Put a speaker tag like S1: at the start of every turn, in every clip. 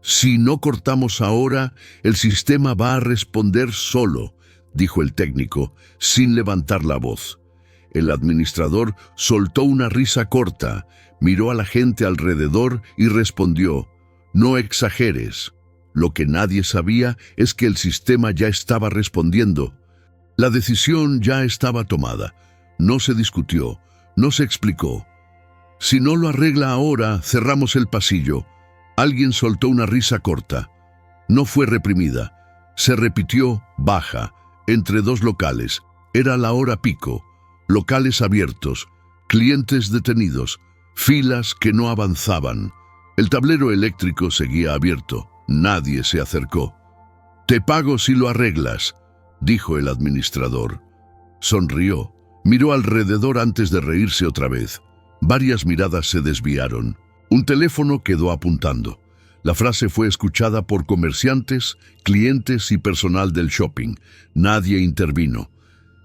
S1: Si no cortamos ahora, el sistema va a responder solo, dijo el técnico, sin levantar la voz. El administrador soltó una risa corta, miró a la gente alrededor y respondió: «No exageres». Lo que nadie sabía es que el sistema ya estaba respondiendo. La decisión ya estaba tomada. No se discutió, no se explicó. «Si no lo arregla ahora, cerramos el pasillo». Alguien soltó una risa corta. No fue reprimida. Se repitió baja, entre dos locales. Era la hora pico. Locales abiertos, clientes detenidos, filas que no avanzaban. El tablero eléctrico seguía abierto. Nadie se acercó. «Te pago si lo arreglas», dijo el administrador. Sonrió. Miró alrededor antes de reírse otra vez. Varias miradas se desviaron. Un teléfono quedó apuntando. La frase fue escuchada por comerciantes, clientes y personal del shopping. Nadie intervino.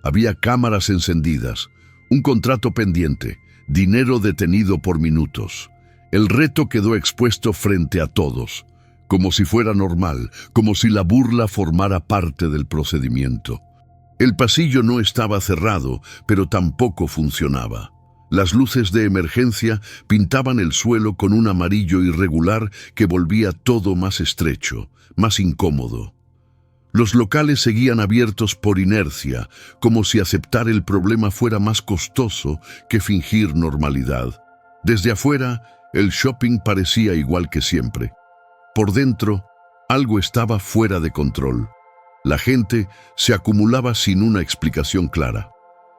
S1: Había cámaras encendidas, un contrato pendiente, dinero detenido por minutos. El reto quedó expuesto frente a todos, como si fuera normal, como si la burla formara parte del procedimiento. El pasillo no estaba cerrado, pero tampoco funcionaba. Las luces de emergencia pintaban el suelo con un amarillo irregular que volvía todo más estrecho, más incómodo. Los locales seguían abiertos por inercia, como si aceptar el problema fuera más costoso que fingir normalidad. Desde afuera, el shopping parecía igual que siempre. Por dentro, algo estaba fuera de control. La gente se acumulaba sin una explicación clara.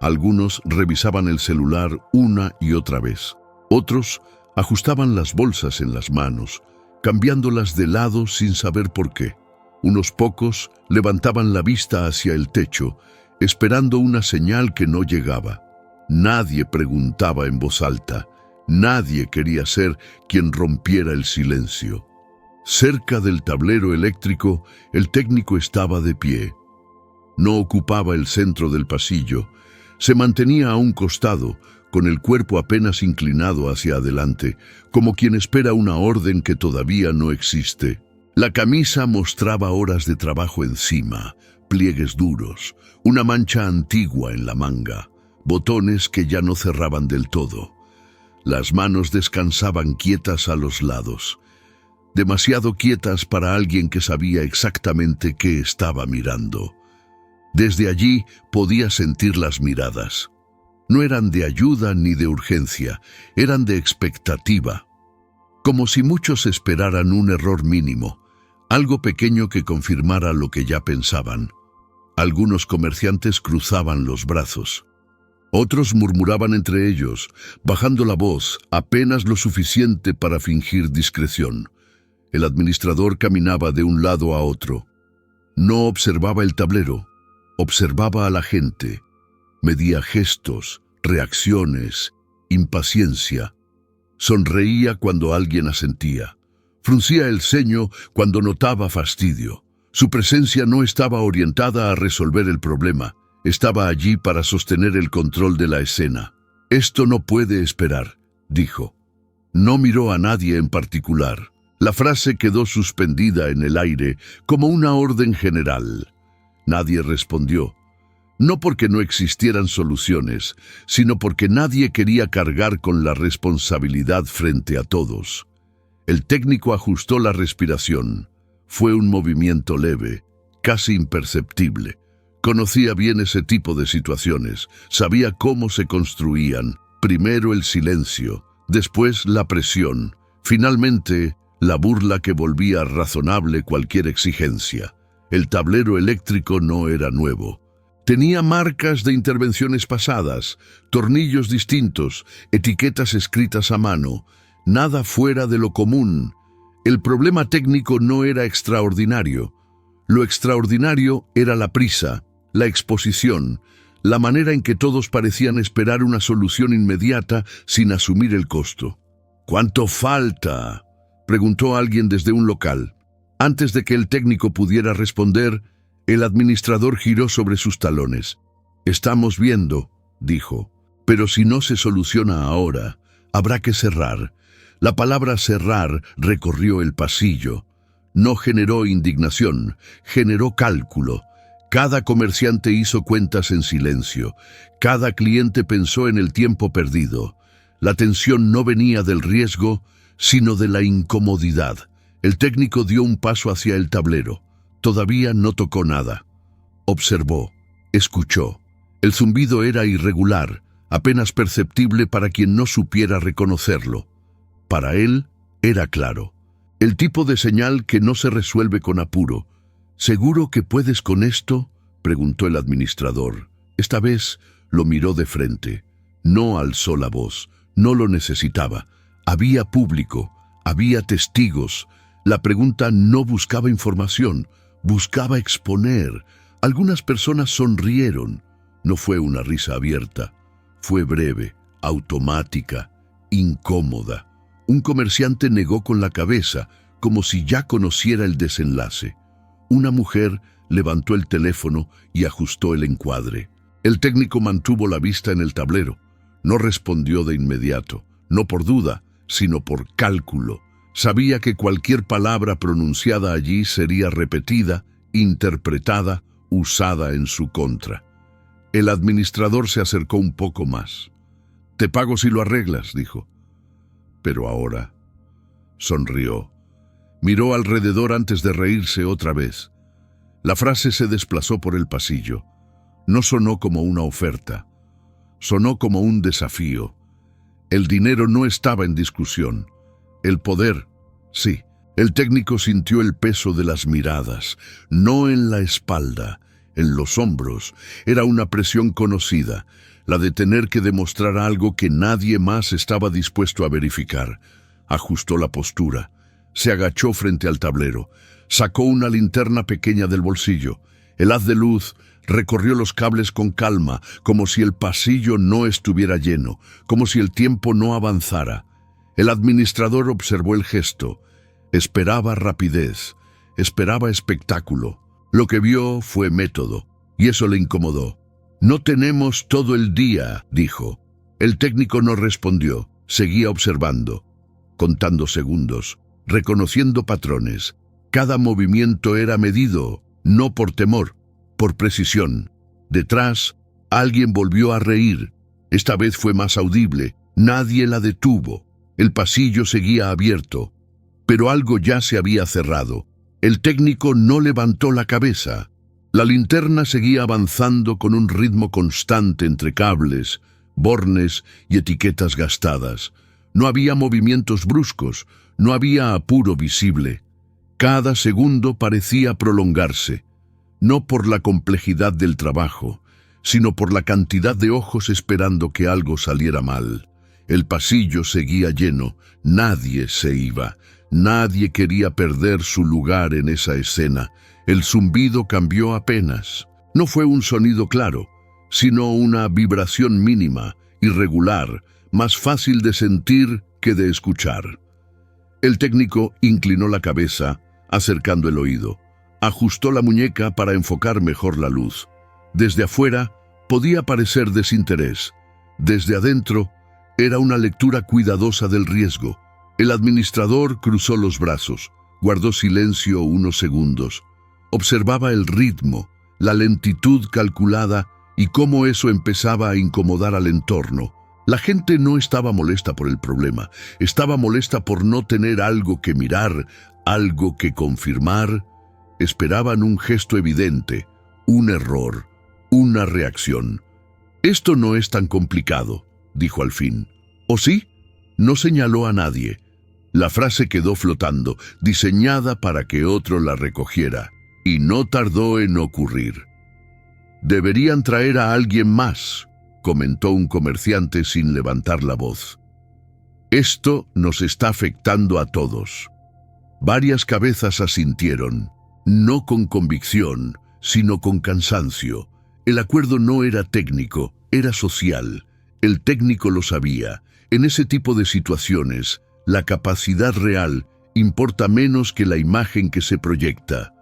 S1: Algunos revisaban el celular una y otra vez. Otros ajustaban las bolsas en las manos, cambiándolas de lado sin saber por qué. Unos pocos levantaban la vista hacia el techo, esperando una señal que no llegaba. Nadie preguntaba en voz alta. Nadie quería ser quien rompiera el silencio. Cerca del tablero eléctrico, el técnico estaba de pie. No ocupaba el centro del pasillo. Se mantenía a un costado, con el cuerpo apenas inclinado hacia adelante, como quien espera una orden que todavía no existe. La camisa mostraba horas de trabajo encima, pliegues duros, una mancha antigua en la manga, botones que ya no cerraban del todo. Las manos descansaban quietas a los lados, demasiado quietas para alguien que sabía exactamente qué estaba mirando. Desde allí podía sentir las miradas. No eran de ayuda ni de urgencia, eran de expectativa. Como si muchos esperaran un error mínimo, algo pequeño que confirmara lo que ya pensaban. Algunos comerciantes cruzaban los brazos. Otros murmuraban entre ellos, bajando la voz apenas lo suficiente para fingir discreción. El administrador caminaba de un lado a otro. No observaba el tablero. Observaba a la gente, medía gestos, reacciones, impaciencia. Sonreía cuando alguien asentía. Fruncía el ceño cuando notaba fastidio. Su presencia no estaba orientada a resolver el problema. Estaba allí para sostener el control de la escena. «Esto no puede esperar», dijo. No miró a nadie en particular. La frase quedó suspendida en el aire como una orden general. Nadie respondió, no porque no existieran soluciones, sino porque nadie quería cargar con la responsabilidad frente a todos. El técnico ajustó la respiración. Fue un movimiento leve, casi imperceptible. Conocía bien ese tipo de situaciones, sabía cómo se construían. Primero el silencio, después la presión, finalmente la burla que volvía razonable cualquier exigencia. El tablero eléctrico no era nuevo. Tenía marcas de intervenciones pasadas, tornillos distintos, etiquetas escritas a mano, nada fuera de lo común. El problema técnico no era extraordinario. Lo extraordinario era la prisa, la exposición, la manera en que todos parecían esperar una solución inmediata sin asumir el costo. «¿Cuánto falta?», preguntó alguien desde un local. Antes de que el técnico pudiera responder, el administrador giró sobre sus talones. «Estamos viendo», dijo, «pero si no se soluciona ahora, habrá que cerrar». La palabra cerrar recorrió el pasillo. No generó indignación, generó cálculo. Cada comerciante hizo cuentas en silencio. Cada cliente pensó en el tiempo perdido. La tensión no venía del riesgo, sino de la incomodidad. El técnico dio un paso hacia el tablero. Todavía no tocó nada. Observó, escuchó. El zumbido era irregular, apenas perceptible para quien no supiera reconocerlo. Para él, era claro. El tipo de señal que no se resuelve con apuro. ¿Seguro que puedes con esto?, preguntó el administrador. Esta vez lo miró de frente. No alzó la voz. No lo necesitaba. Había público. Había testigos. La pregunta no buscaba información. Buscaba exponer. Algunas personas sonrieron. No fue una risa abierta. Fue breve, automática, incómoda. Un comerciante negó con la cabeza, como si ya conociera el desenlace. Una mujer levantó el teléfono y ajustó el encuadre. El técnico mantuvo la vista en el tablero. No respondió de inmediato, no por duda, sino por cálculo. Sabía que cualquier palabra pronunciada allí sería repetida, interpretada, usada en su contra. El administrador se acercó un poco más. «Te pago si lo arreglas», dijo. Pero ahora sonrió. Miró alrededor antes de reírse otra vez. La frase se desplazó por el pasillo. No sonó como una oferta. Sonó como un desafío. El dinero no estaba en discusión. El poder, sí. El técnico sintió el peso de las miradas, no en la espalda, en los hombros. Era una presión conocida, la de tener que demostrar algo que nadie más estaba dispuesto a verificar. Ajustó la postura. Se agachó frente al tablero. Sacó una linterna pequeña del bolsillo. El haz de luz recorrió los cables con calma, como si el pasillo no estuviera lleno, como si el tiempo no avanzara. El administrador observó el gesto. Esperaba rapidez, esperaba espectáculo. Lo que vio fue método, y eso le incomodó. «No tenemos todo el día», dijo. El técnico no respondió, seguía observando, contando segundos, reconociendo patrones. Cada movimiento era medido, no por temor, por precisión. Detrás, alguien volvió a reír. Esta vez fue más audible. Nadie la detuvo. El pasillo seguía abierto, pero algo ya se había cerrado. El técnico no levantó la cabeza. La linterna seguía avanzando con un ritmo constante entre cables, bornes y etiquetas gastadas. No había movimientos bruscos, no había apuro visible. Cada segundo parecía prolongarse, no por la complejidad del trabajo, sino por la cantidad de ojos esperando que algo saliera mal. El pasillo seguía lleno, nadie se iba, nadie quería perder su lugar en esa escena. El zumbido cambió apenas. No fue un sonido claro, sino una vibración mínima, irregular, más fácil de sentir que de escuchar. El técnico inclinó la cabeza, acercando el oído. Ajustó la muñeca para enfocar mejor la luz. Desde afuera podía parecer desinterés. Desde adentro era una lectura cuidadosa del riesgo. El administrador cruzó los brazos, guardó silencio unos segundos. Observaba el ritmo, la lentitud calculada y cómo eso empezaba a incomodar al entorno. La gente no estaba molesta por el problema, estaba molesta por no tener algo que mirar, algo que confirmar. Esperaban un gesto evidente, un error, una reacción. «Esto no es tan complicado», dijo al fin. «¿O sí?» No señaló a nadie. La frase quedó flotando, diseñada para que otro la recogiera, y no tardó en ocurrir. «Deberían traer a alguien más», comentó un comerciante sin levantar la voz. «Esto nos está afectando a todos». Varias cabezas asintieron, no con convicción, sino con cansancio. El acuerdo no era técnico, era social. El técnico lo sabía. En ese tipo de situaciones, la capacidad real importa menos que la imagen que se proyecta.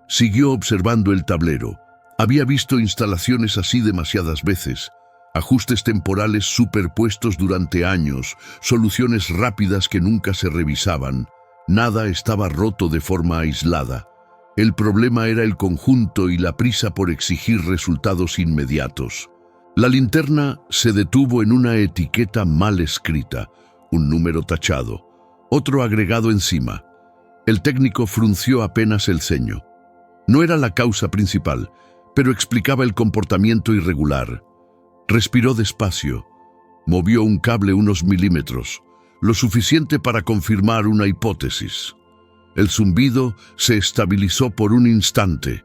S1: Siguió observando el tablero. Había visto instalaciones así demasiadas veces. Ajustes temporales superpuestos durante años, soluciones rápidas que nunca se revisaban. Nada estaba roto de forma aislada. El problema era el conjunto y la prisa por exigir resultados inmediatos. La linterna se detuvo en una etiqueta mal escrita, un número tachado, otro agregado encima. El técnico frunció apenas el ceño. No era la causa principal, pero explicaba el comportamiento irregular. Respiró despacio. Movió un cable unos milímetros, lo suficiente para confirmar una hipótesis. El zumbido se estabilizó por un instante.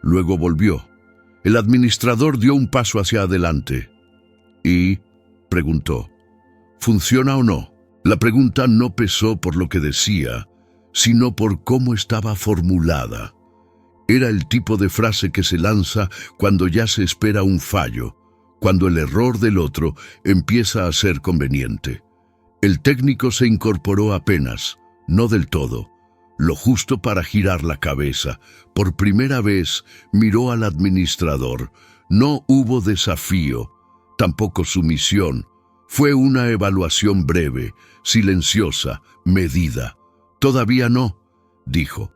S1: Luego volvió. El administrador dio un paso hacia adelante. ¿Y?, preguntó. ¿Funciona o no? La pregunta no pesó por lo que decía, sino por cómo estaba formulada. Era el tipo de frase que se lanza cuando ya se espera un fallo, cuando el error del otro empieza a ser conveniente. El técnico se incorporó apenas, no del todo, lo justo para girar la cabeza. Por primera vez miró al administrador. No hubo desafío, tampoco sumisión. Fue una evaluación breve, silenciosa, medida. «Todavía no», dijo.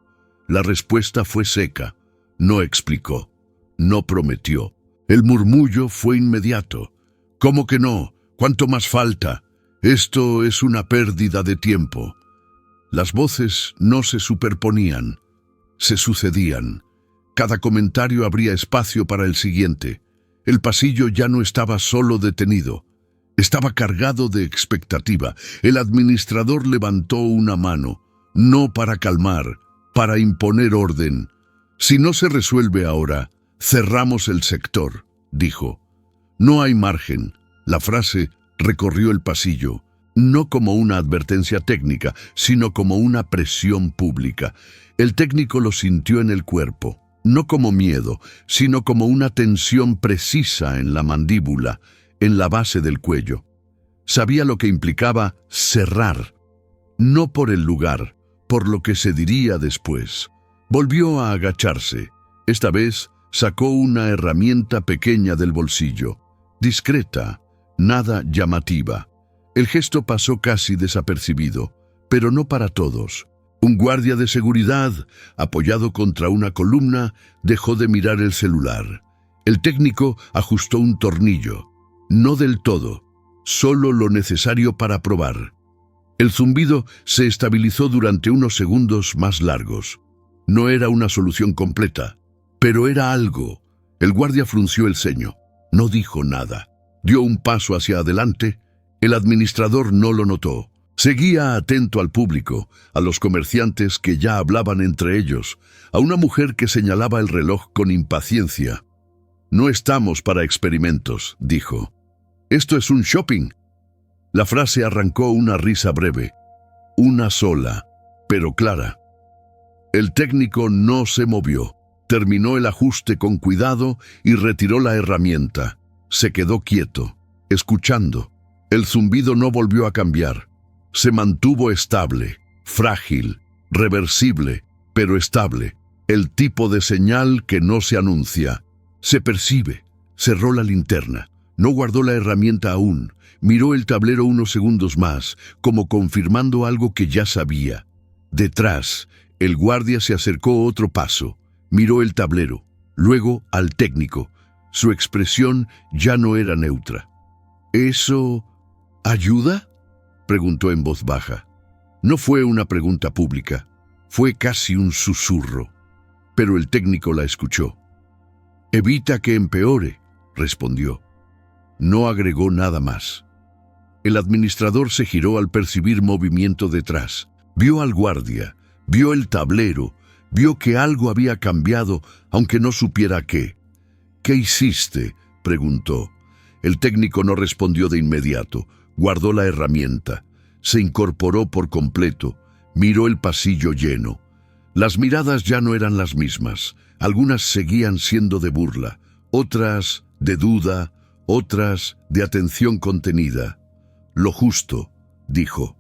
S1: La respuesta fue seca. No explicó. No prometió. El murmullo fue inmediato. «¿Cómo que no? ¿Cuánto más falta? Esto es una pérdida de tiempo». Las voces no se superponían, se sucedían. Cada comentario abría espacio para el siguiente. El pasillo ya no estaba solo detenido, estaba cargado de expectativa. El administrador levantó una mano, no para calmar, para imponer orden. «Si no se resuelve ahora, cerramos el sector», dijo. «No hay margen». La frase recorrió el pasillo. No como una advertencia técnica, sino como una presión pública. El técnico lo sintió en el cuerpo, no como miedo, sino como una tensión precisa en la mandíbula, en la base del cuello. Sabía lo que implicaba cerrar, no por el lugar, por lo que se diría después. Volvió a agacharse. Esta vez sacó una herramienta pequeña del bolsillo, discreta, nada llamativa. El gesto pasó casi desapercibido, pero no para todos. Un guardia de seguridad, apoyado contra una columna, dejó de mirar el celular. El técnico ajustó un tornillo. No del todo, solo lo necesario para probar. El zumbido se estabilizó durante unos segundos más largos. No era una solución completa, pero era algo. El guardia frunció el ceño. No dijo nada. Dio un paso hacia adelante. El administrador no lo notó. Seguía atento al público, a los comerciantes que ya hablaban entre ellos, a una mujer que señalaba el reloj con impaciencia. «No estamos para experimentos», dijo. «Esto es un shopping». La frase arrancó una risa breve, una sola, pero clara. El técnico no se movió. Terminó el ajuste con cuidado y retiró la herramienta. Se quedó quieto, escuchando. El zumbido no volvió a cambiar. Se mantuvo estable, frágil, reversible, pero estable. El tipo de señal que no se anuncia. Se percibe. Cerró la linterna. No guardó la herramienta aún. Miró el tablero unos segundos más, como confirmando algo que ya sabía. Detrás, el guardia se acercó otro paso. Miró el tablero, luego al técnico. Su expresión ya no era neutra. «¿Eso ayuda?», preguntó en voz baja. No fue una pregunta pública, fue casi un susurro, pero el técnico la escuchó. «Evita que empeore», respondió. No agregó nada más. El administrador se giró al percibir movimiento detrás. Vio al guardia, vio el tablero, vio que algo había cambiado, aunque no supiera qué. «¿Qué hiciste?», preguntó. El técnico no respondió de inmediato. Guardó la herramienta. Se incorporó por completo. Miró el pasillo lleno. Las miradas ya no eran las mismas. Algunas seguían siendo de burla, otras de duda, otras de atención contenida. «Lo justo», dijo.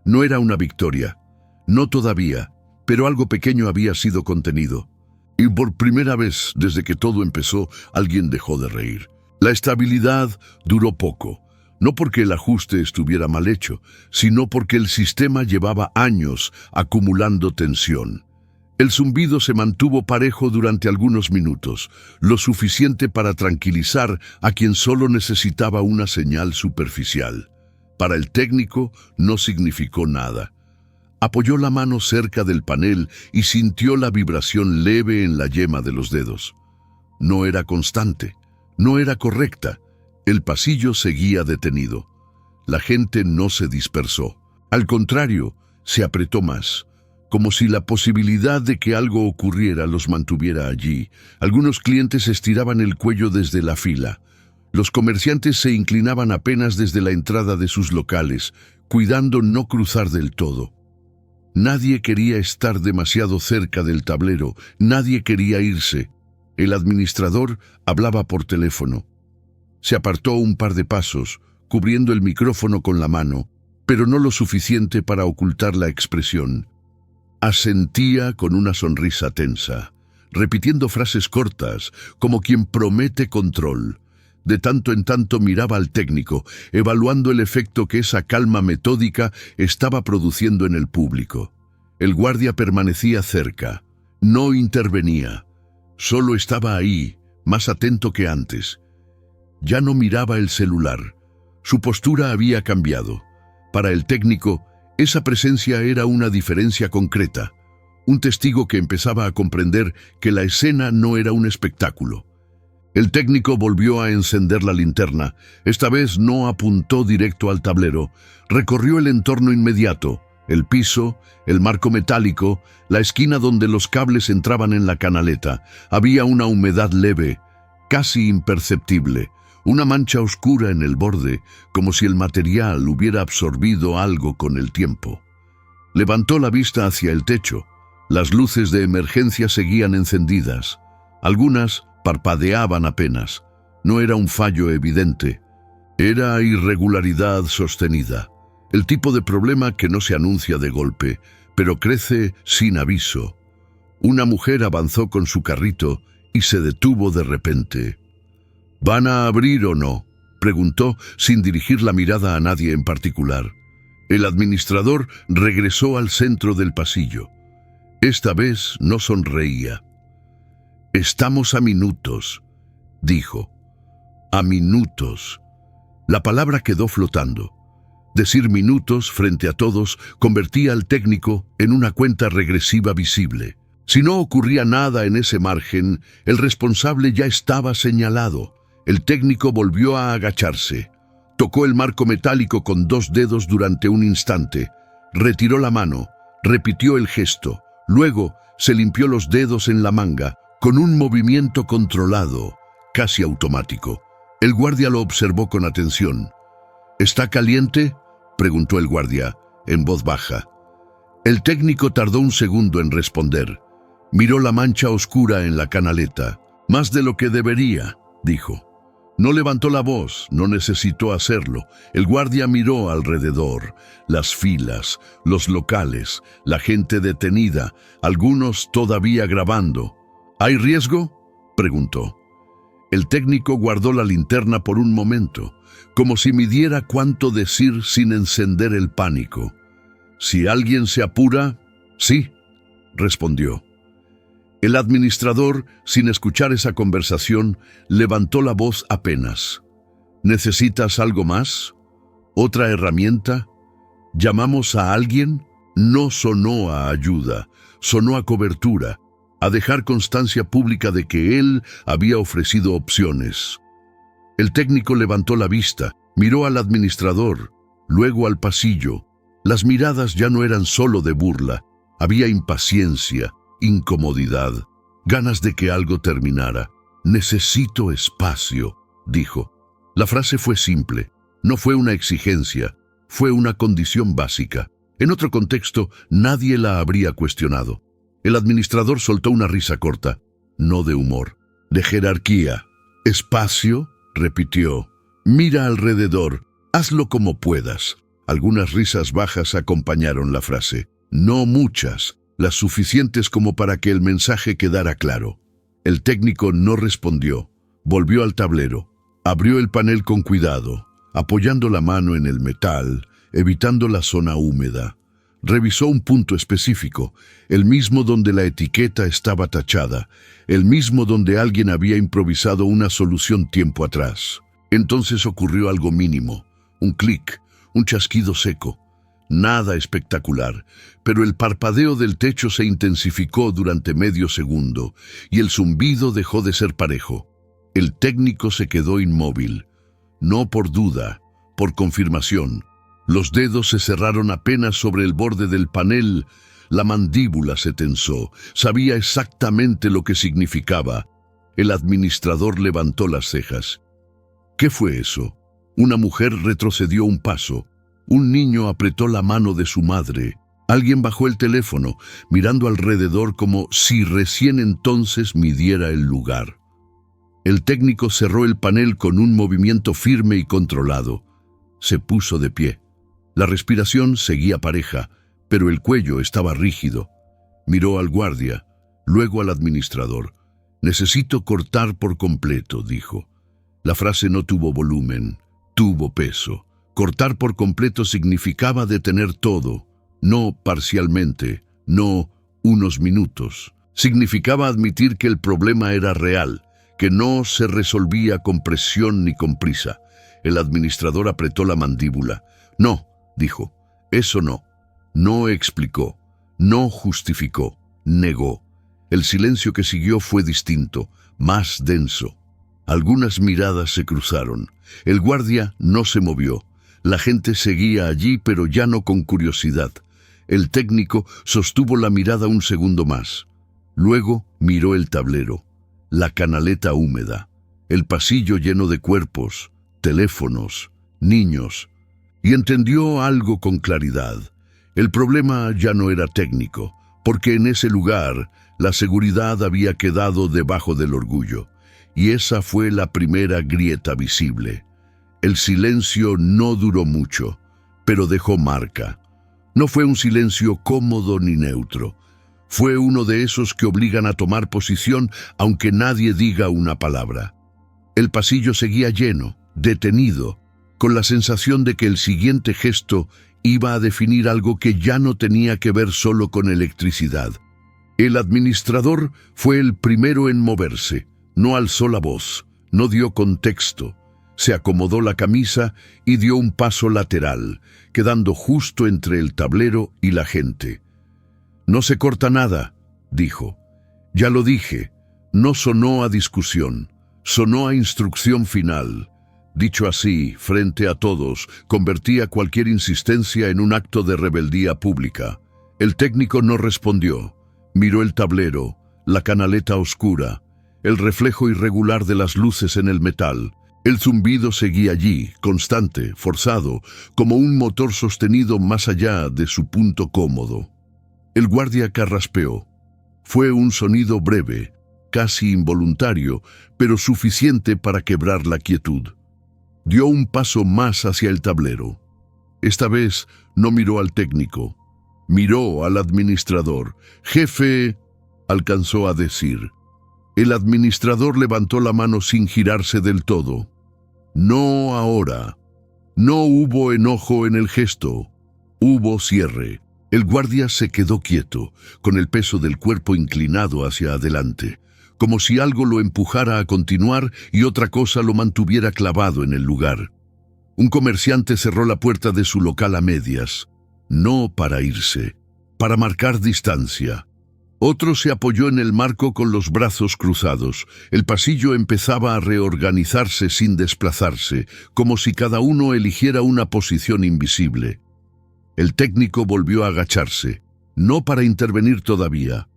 S1: No era una victoria. No todavía, pero algo pequeño había sido contenido. Y por primera vez desde que todo empezó, alguien dejó de reír. La estabilidad duró poco. No porque el ajuste estuviera mal hecho, sino porque el sistema llevaba años acumulando tensión. El zumbido se mantuvo parejo durante algunos minutos, lo suficiente para tranquilizar a quien solo necesitaba una señal superficial. Para el técnico no significó nada. Apoyó la mano cerca del panel y sintió la vibración leve en la yema de los dedos. No era constante, no era correcta. El pasillo seguía detenido. La gente no se dispersó. Al contrario, se apretó más, como si la posibilidad de que algo ocurriera los mantuviera allí. Algunos clientes estiraban el cuello desde la fila. Los comerciantes se inclinaban apenas desde la entrada de sus locales, cuidando no cruzar del todo. Nadie quería estar demasiado cerca del tablero, nadie quería irse. El administrador hablaba por teléfono. Se apartó un par de pasos, cubriendo el micrófono con la mano, pero no lo suficiente para ocultar la expresión. Asentía con una sonrisa tensa, repitiendo frases cortas, como quien promete control. De tanto en tanto miraba al técnico, evaluando el efecto que esa calma metódica estaba produciendo en el público. El guardia permanecía cerca, no intervenía, solo estaba ahí, más atento que antes. Ya no miraba el celular. Su postura había cambiado. Para el técnico, esa presencia era una diferencia concreta, un testigo que empezaba a comprender que la escena no era un espectáculo. El técnico volvió a encender la linterna. Esta vez no apuntó directo al tablero. Recorrió el entorno inmediato, el piso, el marco metálico, la esquina donde los cables entraban en la canaleta. Había una humedad leve, casi imperceptible. Una mancha oscura en el borde, como si el material hubiera absorbido algo con el tiempo. Levantó la vista hacia el techo. Las luces de emergencia seguían encendidas. Algunas parpadeaban apenas. No era un fallo evidente. Era irregularidad sostenida. El tipo de problema que no se anuncia de golpe, pero crece sin aviso. Una mujer avanzó con su carrito y se detuvo de repente. ¿Van a abrir o no?, preguntó sin dirigir la mirada a nadie en particular. El administrador regresó al centro del pasillo. Esta vez no sonreía. «Estamos a minutos», dijo. «A minutos». La palabra quedó flotando. Decir minutos frente a todos convertía al técnico en una cuenta regresiva visible. Si no ocurría nada en ese margen, el responsable ya estaba señalado. El técnico volvió a agacharse. Tocó el marco metálico con 2 dedos durante un instante. Retiró la mano, repitió el gesto. Luego se limpió los dedos en la manga, con un movimiento controlado, casi automático. El guardia lo observó con atención. «¿Está caliente?», preguntó el guardia, en voz baja. El técnico tardó un segundo en responder. Miró la mancha oscura en la canaleta. «Más de lo que debería», dijo. No levantó la voz, no necesitó hacerlo. El guardia miró alrededor, las filas, los locales, la gente detenida, algunos todavía grabando. «¿Hay riesgo?», preguntó. El técnico guardó la linterna por un momento, como si midiera cuánto decir sin encender el pánico. «Si alguien se apura, sí», respondió. El administrador, sin escuchar esa conversación, levantó la voz apenas. «¿Necesitas algo más? ¿Otra herramienta? ¿Llamamos a alguien?». No sonó a ayuda, sonó a cobertura, a dejar constancia pública de que él había ofrecido opciones. El técnico levantó la vista, miró al administrador, luego al pasillo. Las miradas ya no eran solo de burla, había impaciencia, incomodidad, ganas de que algo terminara. «Necesito espacio», dijo. La frase fue simple, no fue una exigencia, fue una condición básica. En otro contexto, nadie la habría cuestionado. El administrador soltó una risa corta, no de humor, de jerarquía. «¿Espacio?», repitió. «Mira alrededor, hazlo como puedas». Algunas risas bajas acompañaron la frase. No muchas, las suficientes como para que el mensaje quedara claro. El técnico no respondió. Volvió al tablero. Abrió el panel con cuidado. apoyando la mano en el metal, evitando la zona húmeda. Revisó un punto específico, el mismo donde la etiqueta estaba tachada, el mismo donde alguien había improvisado una solución tiempo atrás. Entonces ocurrió algo mínimo, un clic, un chasquido seco. Nada espectacular, pero el parpadeo del techo se intensificó durante medio segundo y el zumbido dejó de ser parejo. El técnico se quedó inmóvil, no por duda, por confirmación. Los dedos se cerraron apenas sobre el borde del panel, la mandíbula se tensó, sabía exactamente lo que significaba. El administrador levantó las cejas. ¿Qué fue eso? Una mujer retrocedió un paso. Un niño apretó la mano de su madre. Alguien bajó el teléfono, mirando alrededor como si recién entonces midiera el lugar. El técnico cerró el panel con un movimiento firme y controlado. Se puso de pie. La respiración seguía pareja, pero el cuello estaba rígido. Miró al guardia, luego al administrador. «Necesito cortar por completo», dijo. La frase no tuvo volumen, tuvo peso. Cortar por completo significaba detener todo, no parcialmente, no unos minutos. Significaba admitir que el problema era real, que no se resolvía con presión ni con prisa. El administrador apretó la mandíbula. «No», dijo, «eso no». No explicó, no justificó, negó. El silencio que siguió fue distinto, más denso. Algunas miradas se cruzaron. El guardia no se movió. La gente seguía allí, pero ya no con curiosidad. El técnico sostuvo la mirada un segundo más. Luego miró el tablero, la canaleta húmeda, el pasillo lleno de cuerpos, teléfonos, niños, y entendió algo con claridad. El problema ya no era técnico, porque en ese lugar la seguridad había quedado debajo del orgullo, y esa fue la primera grieta visible. El silencio no duró mucho, pero dejó marca. No fue un silencio cómodo ni neutro. Fue uno de esos que obligan a tomar posición aunque nadie diga una palabra. El pasillo seguía lleno, detenido, con la sensación de que el siguiente gesto iba a definir algo que ya no tenía que ver solo con electricidad. El administrador fue el primero en moverse. No alzó la voz, no dio contexto. Se acomodó la camisa y dio un paso lateral, quedando justo entre el tablero y la gente. «No se corta nada», dijo. «Ya lo dije, no sonó a discusión, sonó a instrucción final». Dicho así, frente a todos, convertía cualquier insistencia en un acto de rebeldía pública. El técnico no respondió. Miró el tablero, la canaleta oscura, el reflejo irregular de las luces en el metal. El zumbido seguía allí, constante, forzado, como un motor sostenido más allá de su punto cómodo. El guardia carraspeó. Fue un sonido breve, casi involuntario, pero suficiente para quebrar la quietud. Dio un paso más hacia el tablero. Esta vez no miró al técnico. Miró al administrador. «Jefe», alcanzó a decir. El administrador levantó la mano sin girarse del todo. «No ahora». No hubo enojo en el gesto. Hubo cierre. El guardia se quedó quieto, con el peso del cuerpo inclinado hacia adelante, como si algo lo empujara a continuar y otra cosa lo mantuviera clavado en el lugar. Un comerciante cerró la puerta de su local a medias, no para irse, para marcar distancia. Otro se apoyó en el marco con los brazos cruzados. El pasillo empezaba a reorganizarse sin desplazarse, como si cada uno eligiera una posición invisible. El técnico volvió a agacharse, no para intervenir todavía.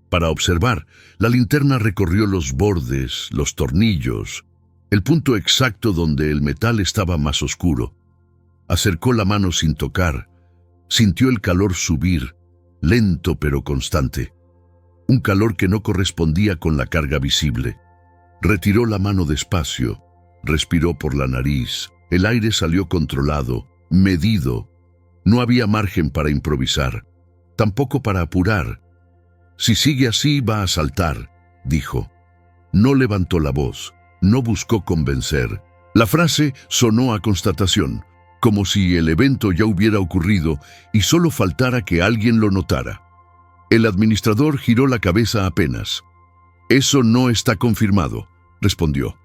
S1: Para observar, la linterna recorrió los bordes, los tornillos, el punto exacto donde el metal estaba más oscuro. Acercó la mano sin tocar, sintió el calor subir, lento pero constante. Un calor que no correspondía con la carga visible. Retiró la mano despacio, respiró por la nariz. El aire salió controlado, medido. No había margen para improvisar, tampoco para apurar. «Si sigue así, va a saltar», dijo. No levantó la voz, no buscó convencer. La frase sonó a constatación, como si el evento ya hubiera ocurrido y solo faltara que alguien lo notara. El administrador giró la cabeza apenas. «Eso no está confirmado», respondió.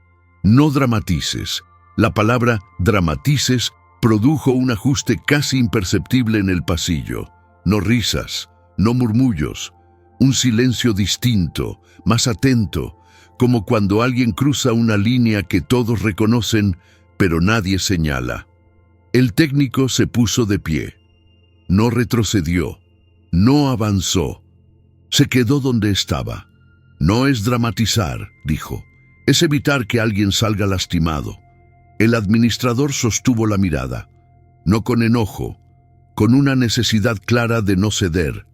S1: «No dramatices». La palabra «dramatices» produjo un ajuste casi imperceptible en el pasillo. No risas, no murmullos, un silencio distinto, más atento, como cuando alguien cruza una línea que todos reconocen, pero nadie señala. El técnico se puso de pie. No retrocedió, no avanzó. Se quedó donde estaba. «No es dramatizar», dijo. «Es evitar que alguien salga lastimado». El administrador sostuvo la mirada, no con enojo, con una necesidad clara de no ceder.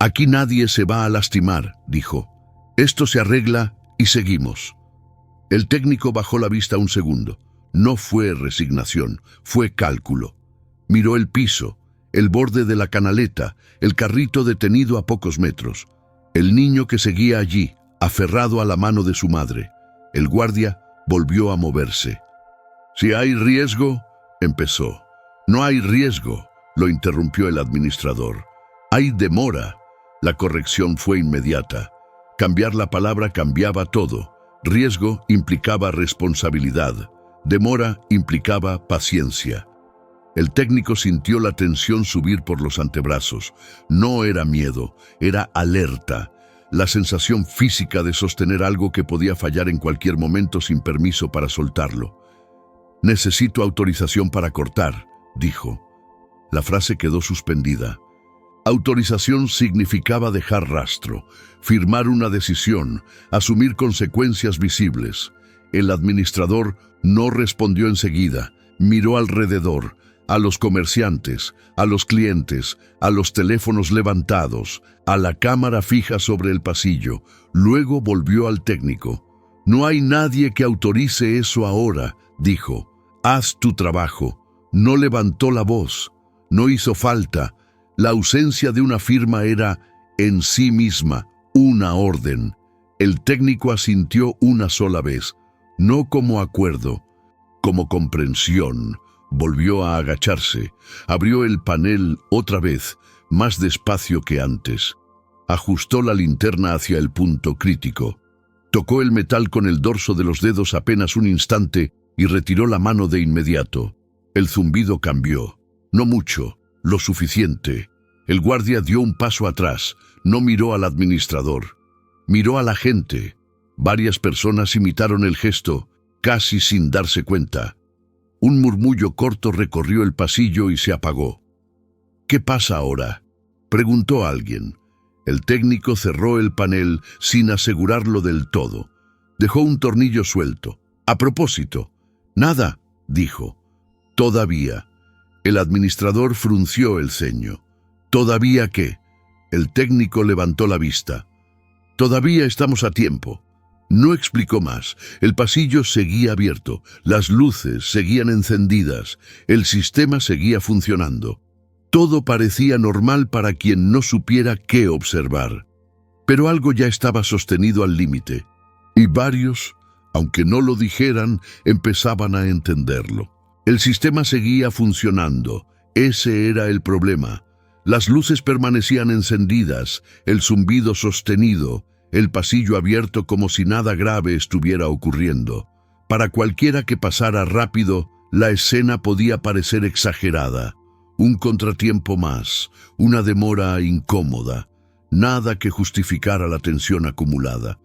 S1: «Aquí nadie se va a lastimar», dijo. «Esto se arregla y seguimos». El técnico bajó la vista un segundo. No fue resignación, fue cálculo. Miró el piso, el borde de la canaleta, el carrito detenido a pocos metros, el niño que seguía allí, aferrado a la mano de su madre. El guardia volvió a moverse. «Si hay riesgo», empezó. «No hay riesgo», lo interrumpió el administrador. «Hay demora». La corrección fue inmediata. Cambiar la palabra cambiaba todo. Riesgo implicaba responsabilidad. Demora implicaba paciencia. El técnico sintió la tensión subir por los antebrazos. No era miedo, era alerta. La sensación física de sostener algo que podía fallar en cualquier momento sin permiso para soltarlo. «Necesito autorización para cortar», dijo. La frase quedó suspendida. Autorización significaba dejar rastro, firmar una decisión, asumir consecuencias visibles. El administrador no respondió enseguida, miró alrededor, a los comerciantes, a los clientes, a los teléfonos levantados, a la cámara fija sobre el pasillo. Luego volvió al técnico. «No hay nadie que autorice eso ahora», dijo. «Haz tu trabajo». No levantó la voz, no hizo falta. La ausencia de una firma era, en sí misma, una orden. El técnico asintió una sola vez, no como acuerdo, como comprensión. Volvió a agacharse, abrió el panel otra vez, más despacio que antes. Ajustó la linterna hacia el punto crítico. Tocó el metal con el dorso de los dedos apenas un instante y retiró la mano de inmediato. El zumbido cambió. No mucho, lo suficiente. El guardia dio un paso atrás, no miró al administrador. Miró a la gente. Varias personas imitaron el gesto, casi sin darse cuenta. Un murmullo corto recorrió el pasillo y se apagó. «¿Qué pasa ahora?», preguntó alguien. El técnico cerró el panel sin asegurarlo del todo. Dejó un tornillo suelto. «A propósito». «Nada», dijo. «Todavía». El administrador frunció el ceño. «¿Todavía qué?». El técnico levantó la vista. «Todavía estamos a tiempo». No explicó más. El pasillo seguía abierto, las luces seguían encendidas, el sistema seguía funcionando. Todo parecía normal para quien no supiera qué observar. Pero algo ya estaba sostenido al límite, y varios, aunque no lo dijeran, empezaban a entenderlo. El sistema seguía funcionando. Ese era el problema. Las luces permanecían encendidas, el zumbido sostenido, el pasillo abierto como si nada grave estuviera ocurriendo. Para cualquiera que pasara rápido, la escena podía parecer exagerada. Un contratiempo más, una demora incómoda, nada que justificara la tensión acumulada.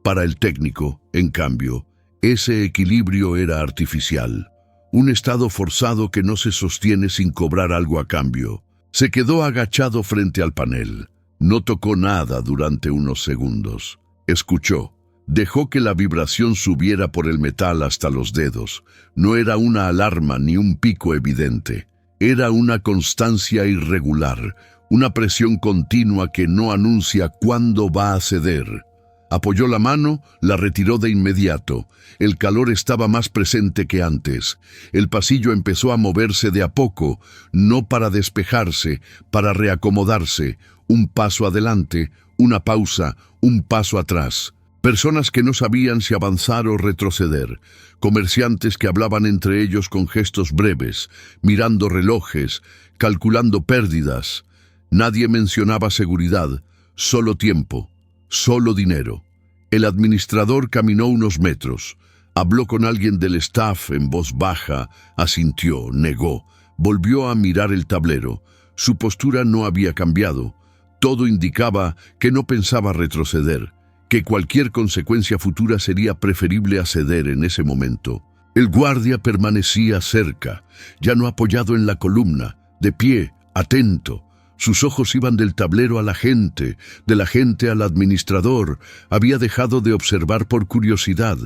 S1: Para el técnico, en cambio, ese equilibrio era artificial. Un estado forzado que no se sostiene sin cobrar algo a cambio. Se quedó agachado frente al panel. No tocó nada durante unos segundos. Escuchó. Dejó que la vibración subiera por el metal hasta los dedos. No era una alarma ni un pico evidente. Era una constancia irregular, una presión continua que no anuncia cuándo va a ceder. Apoyó la mano, la retiró de inmediato. El calor estaba más presente que antes. El pasillo empezó a moverse de a poco, no para despejarse, para reacomodarse. Un paso adelante, una pausa, un paso atrás. Personas que no sabían si avanzar o retroceder, comerciantes que hablaban entre ellos con gestos breves, mirando relojes, calculando pérdidas. Nadie mencionaba seguridad, solo tiempo, solo dinero. El administrador caminó unos metros, habló con alguien del staff en voz baja, asintió, negó, volvió a mirar el tablero. Su postura no había cambiado. Todo indicaba que no pensaba retroceder, que cualquier consecuencia futura sería preferible a ceder en ese momento. El guardia permanecía cerca, ya no apoyado en la columna, de pie, atento. Sus ojos iban del tablero a la gente, de la gente al administrador. Había dejado de observar por curiosidad.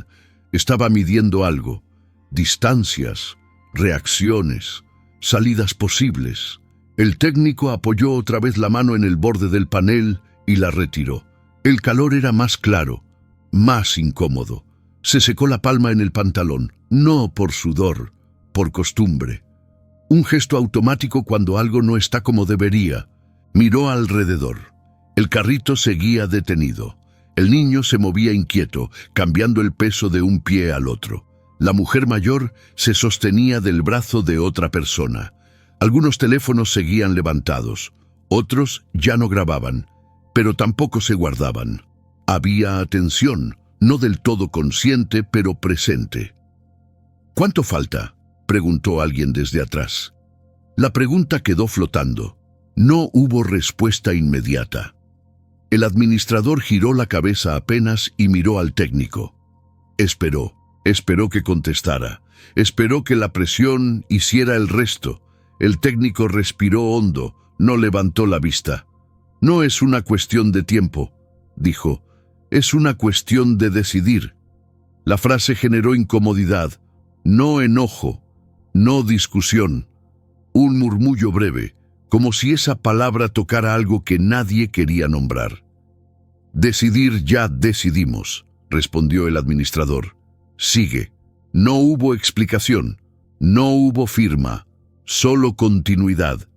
S1: Estaba midiendo algo. Distancias, reacciones, salidas posibles. El técnico apoyó otra vez la mano en el borde del panel y la retiró. El calor era más claro, más incómodo. Se secó la palma en el pantalón, no por sudor, por costumbre. Un gesto automático cuando algo no está como debería. Miró alrededor. El carrito seguía detenido. El niño se movía inquieto, cambiando el peso de un pie al otro. La mujer mayor se sostenía del brazo de otra persona. Algunos teléfonos seguían levantados, otros ya no grababan, pero tampoco se guardaban. Había atención, no del todo consciente, pero presente. ¿Cuánto falta?, preguntó alguien desde atrás. La pregunta quedó flotando. No hubo respuesta inmediata. El administrador giró la cabeza apenas y miró al técnico. Esperó que contestara. Esperó que la presión hiciera el resto. El técnico respiró hondo, no levantó la vista. No es una cuestión de tiempo, dijo. Es una cuestión de decidir. La frase generó incomodidad, no enojo, no discusión. Un murmullo breve, como si esa palabra tocara algo que nadie quería nombrar. Decidir ya decidimos, respondió el administrador. Sigue. No hubo explicación, no hubo firma, solo continuidad.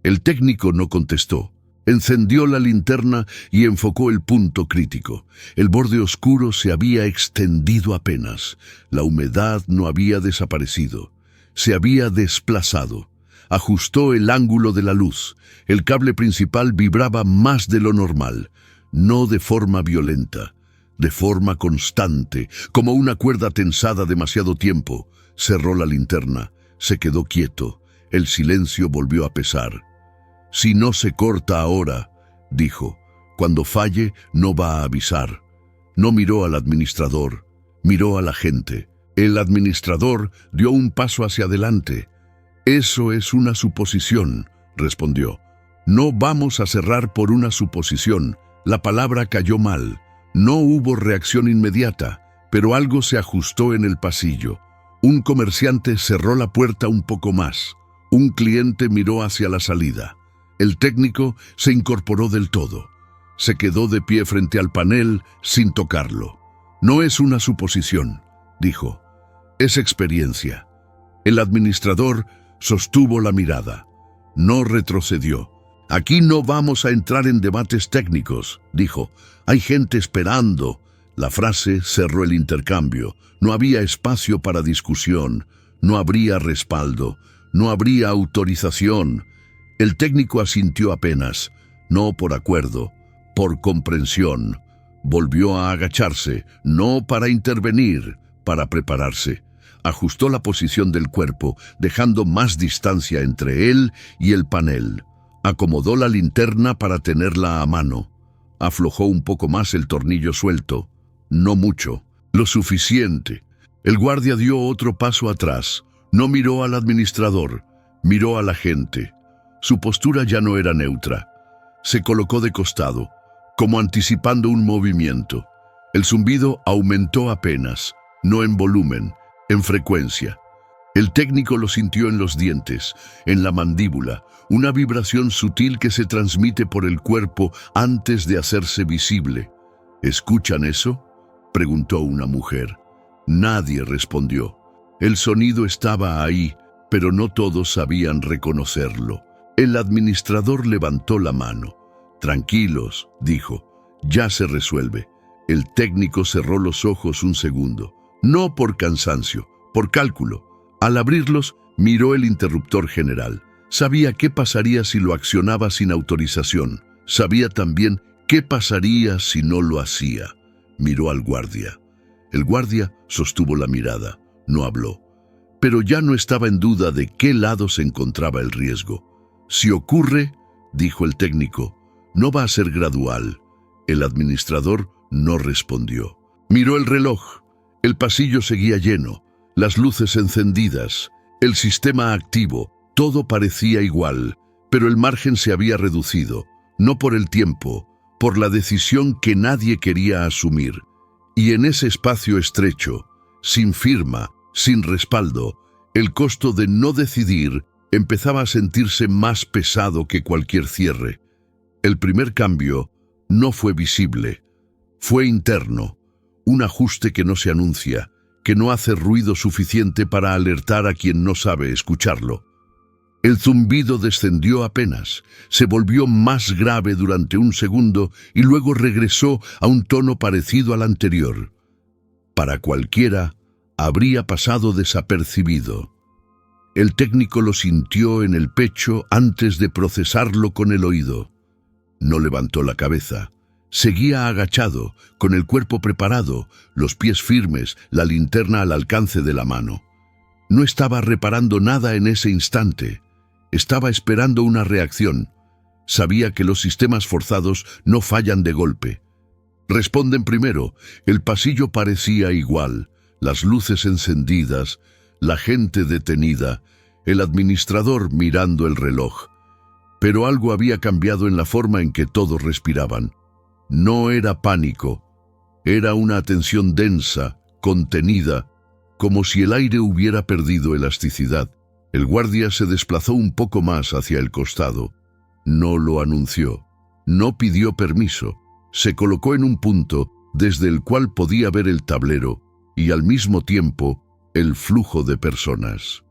S1: El técnico no contestó. Encendió la linterna y enfocó el punto crítico. El borde oscuro se había extendido apenas. La humedad no había desaparecido. Se había desplazado. Ajustó el ángulo de la luz. El cable principal vibraba más de lo normal. No de forma violenta, de forma constante, como una cuerda tensada demasiado tiempo. Cerró la linterna. Se quedó quieto. El silencio volvió a pesar. Si no se corta ahora, dijo, cuando falle no va a avisar. No miró al administrador, miró a la gente. El administrador dio un paso hacia adelante. Eso es una suposición, respondió. No vamos a cerrar por una suposición. La palabra cayó mal. No hubo reacción inmediata, pero algo se ajustó en el pasillo. Un comerciante cerró la puerta un poco más. Un cliente miró hacia la salida. El técnico se incorporó del todo. Se quedó de pie frente al panel sin tocarlo. No es una suposición, dijo. Es experiencia. El administrador sostuvo la mirada. No retrocedió. Aquí no vamos a entrar en debates técnicos, dijo. Hay gente esperando. La frase cerró el intercambio. No había espacio para discusión. No habría respaldo. No habría autorización. El técnico asintió apenas, no por acuerdo, por comprensión. Volvió a agacharse, no para intervenir, para prepararse. Ajustó la posición del cuerpo, dejando más distancia entre él y el panel. Acomodó la linterna para tenerla a mano. Aflojó un poco más el tornillo suelto. No mucho, lo suficiente. El guardia dio otro paso atrás. No miró al administrador, miró a la gente. Su postura ya no era neutra. Se colocó de costado, como anticipando un movimiento. El zumbido aumentó apenas, no en volumen, en frecuencia. El técnico lo sintió en los dientes, en la mandíbula, una vibración sutil que se transmite por el cuerpo antes de hacerse visible. ¿Escuchan eso?, preguntó una mujer. Nadie respondió. El sonido estaba ahí, pero no todos sabían reconocerlo. El administrador levantó la mano. Tranquilos, dijo, ya se resuelve. El técnico cerró los ojos un segundo, no por cansancio, por cálculo. Al abrirlos, miró el interruptor general. Sabía qué pasaría si lo accionaba sin autorización. Sabía también qué pasaría si no lo hacía. Miró al guardia. El guardia sostuvo la mirada, no habló. Pero ya no estaba en duda de qué lado se encontraba el riesgo. Si ocurre, dijo el técnico, no va a ser gradual. El administrador no respondió. Miró el reloj. El pasillo seguía lleno, las luces encendidas, el sistema activo, todo parecía igual, pero el margen se había reducido, no por el tiempo, por la decisión que nadie quería asumir. Y en ese espacio estrecho, sin firma, sin respaldo, el costo de no decidir empezaba a sentirse más pesado que cualquier cierre. El primer cambio no fue visible, fue interno, un ajuste que no se anuncia, que no hace ruido suficiente para alertar a quien no sabe escucharlo. El zumbido descendió apenas, se volvió más grave durante un segundo y luego regresó a un tono parecido al anterior. Para cualquiera, habría pasado desapercibido. El técnico lo sintió en el pecho antes de procesarlo con el oído. No levantó la cabeza. Seguía agachado, con el cuerpo preparado, los pies firmes, la linterna al alcance de la mano. No estaba reparando nada en ese instante. Estaba esperando una reacción. Sabía que los sistemas forzados no fallan de golpe. Responden primero. El pasillo parecía igual, las luces encendidas, la gente detenida, el administrador mirando el reloj. Pero algo había cambiado en la forma en que todos respiraban. No era pánico, era una atención densa, contenida, como si el aire hubiera perdido elasticidad. El guardia se desplazó un poco más hacia el costado. No lo anunció, no pidió permiso. Se colocó en un punto desde el cual podía ver el tablero y al mismo tiempo el flujo de personas.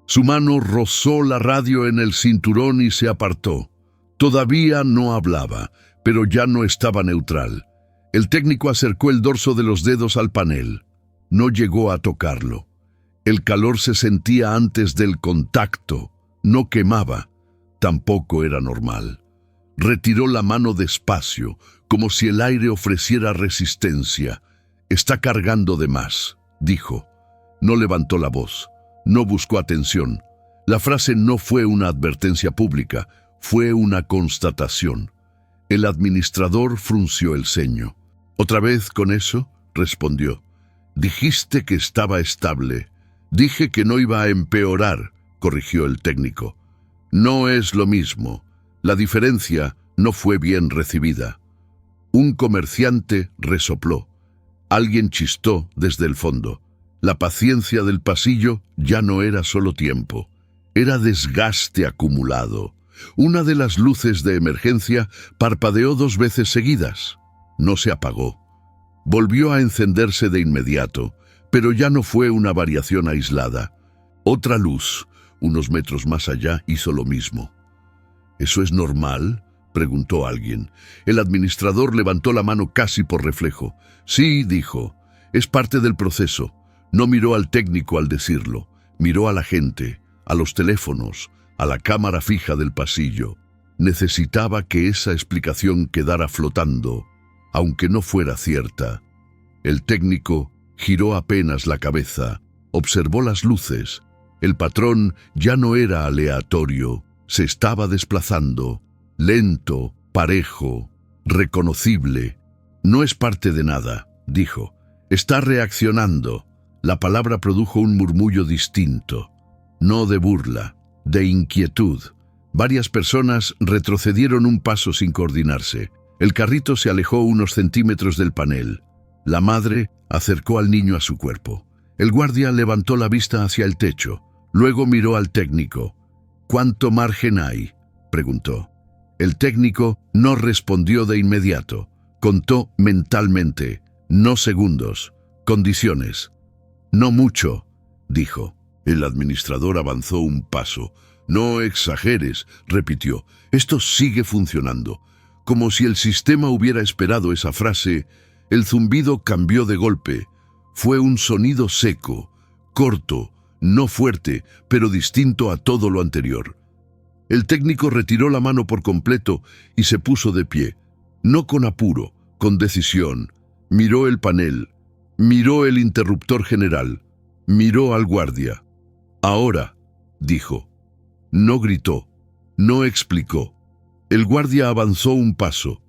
S1: Su mano rozó la radio en el cinturón y se apartó. Todavía no hablaba, pero ya no estaba neutral. El técnico acercó el dorso de los dedos al panel. No llegó a tocarlo. El calor se sentía antes del contacto. No quemaba. Tampoco era normal. Retiró la mano despacio, como si el aire ofreciera resistencia. «Está cargando de más», dijo. No levantó la voz. No buscó atención. La frase no fue una advertencia pública, fue una constatación. El administrador frunció el ceño. «¿Otra vez con eso?», respondió. «Dijiste que estaba estable». «Dije que no iba a empeorar», corrigió el técnico. «No es lo mismo. La diferencia no fue bien recibida». Un comerciante resopló. Alguien chistó desde el fondo. La paciencia del pasillo ya no era solo tiempo, era desgaste acumulado. Una de las luces de emergencia parpadeó 2 veces seguidas. No se apagó. Volvió a encenderse de inmediato, pero ya no fue una variación aislada. Otra luz, unos metros más allá, hizo lo mismo. «¿Eso es normal?», preguntó alguien. El administrador levantó la mano casi por reflejo. «Sí», dijo, «es parte del proceso». No miró al técnico al decirlo, miró a la gente, a los teléfonos, a la cámara fija del pasillo. Necesitaba que esa explicación quedara flotando, aunque no fuera cierta. El técnico giró apenas la cabeza, observó las luces. El patrón ya no era aleatorio, se estaba desplazando, lento, parejo, reconocible. «No es parte de nada», dijo. «Está reaccionando». La palabra produjo un murmullo distinto, no de burla, de inquietud. Varias personas retrocedieron un paso sin coordinarse. El carrito se alejó unos centímetros del panel. La madre acercó al niño a su cuerpo. El guardia levantó la vista hacia el techo. Luego miró al técnico. «¿Cuánto margen hay?», preguntó. El técnico no respondió de inmediato. Contó mentalmente, no segundos, condiciones. «No mucho», dijo. El administrador avanzó un paso. «No exageres», repitió. «Esto sigue funcionando». Como si el sistema hubiera esperado esa frase, El zumbido cambió de golpe. Fue un sonido seco, corto, no fuerte, pero distinto a todo lo anterior. El técnico retiró la mano por completo y se puso de pie, no con apuro, con decisión. Miró el panel, miró el interruptor general, miró al guardia. «Ahora», dijo. No gritó, no explicó. El guardia avanzó un paso.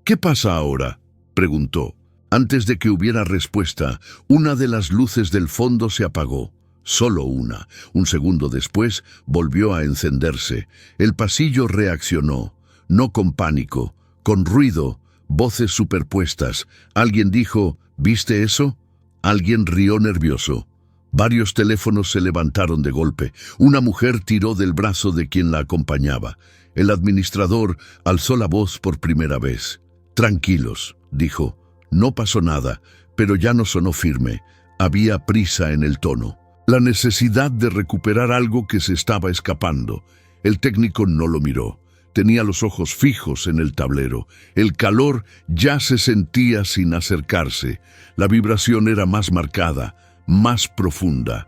S1: «¿Qué pasa ahora?», preguntó. Antes de que hubiera respuesta, una de las luces del fondo se apagó. Solo una. Un segundo después volvió a encenderse. El pasillo reaccionó, no con pánico, con ruido, voces superpuestas. Alguien dijo, «¿Viste eso?». Alguien rió nervioso. Varios teléfonos se levantaron de golpe. Una mujer tiró del brazo de quien la acompañaba. El administrador alzó la voz por primera vez. «Tranquilos», dijo. No pasó nada, pero ya no sonó firme. Había prisa en el tono. La necesidad de recuperar algo que se estaba escapando. El técnico no lo miró. Tenía los ojos fijos en el tablero. El calor ya se sentía sin acercarse. La vibración era más marcada, más profunda.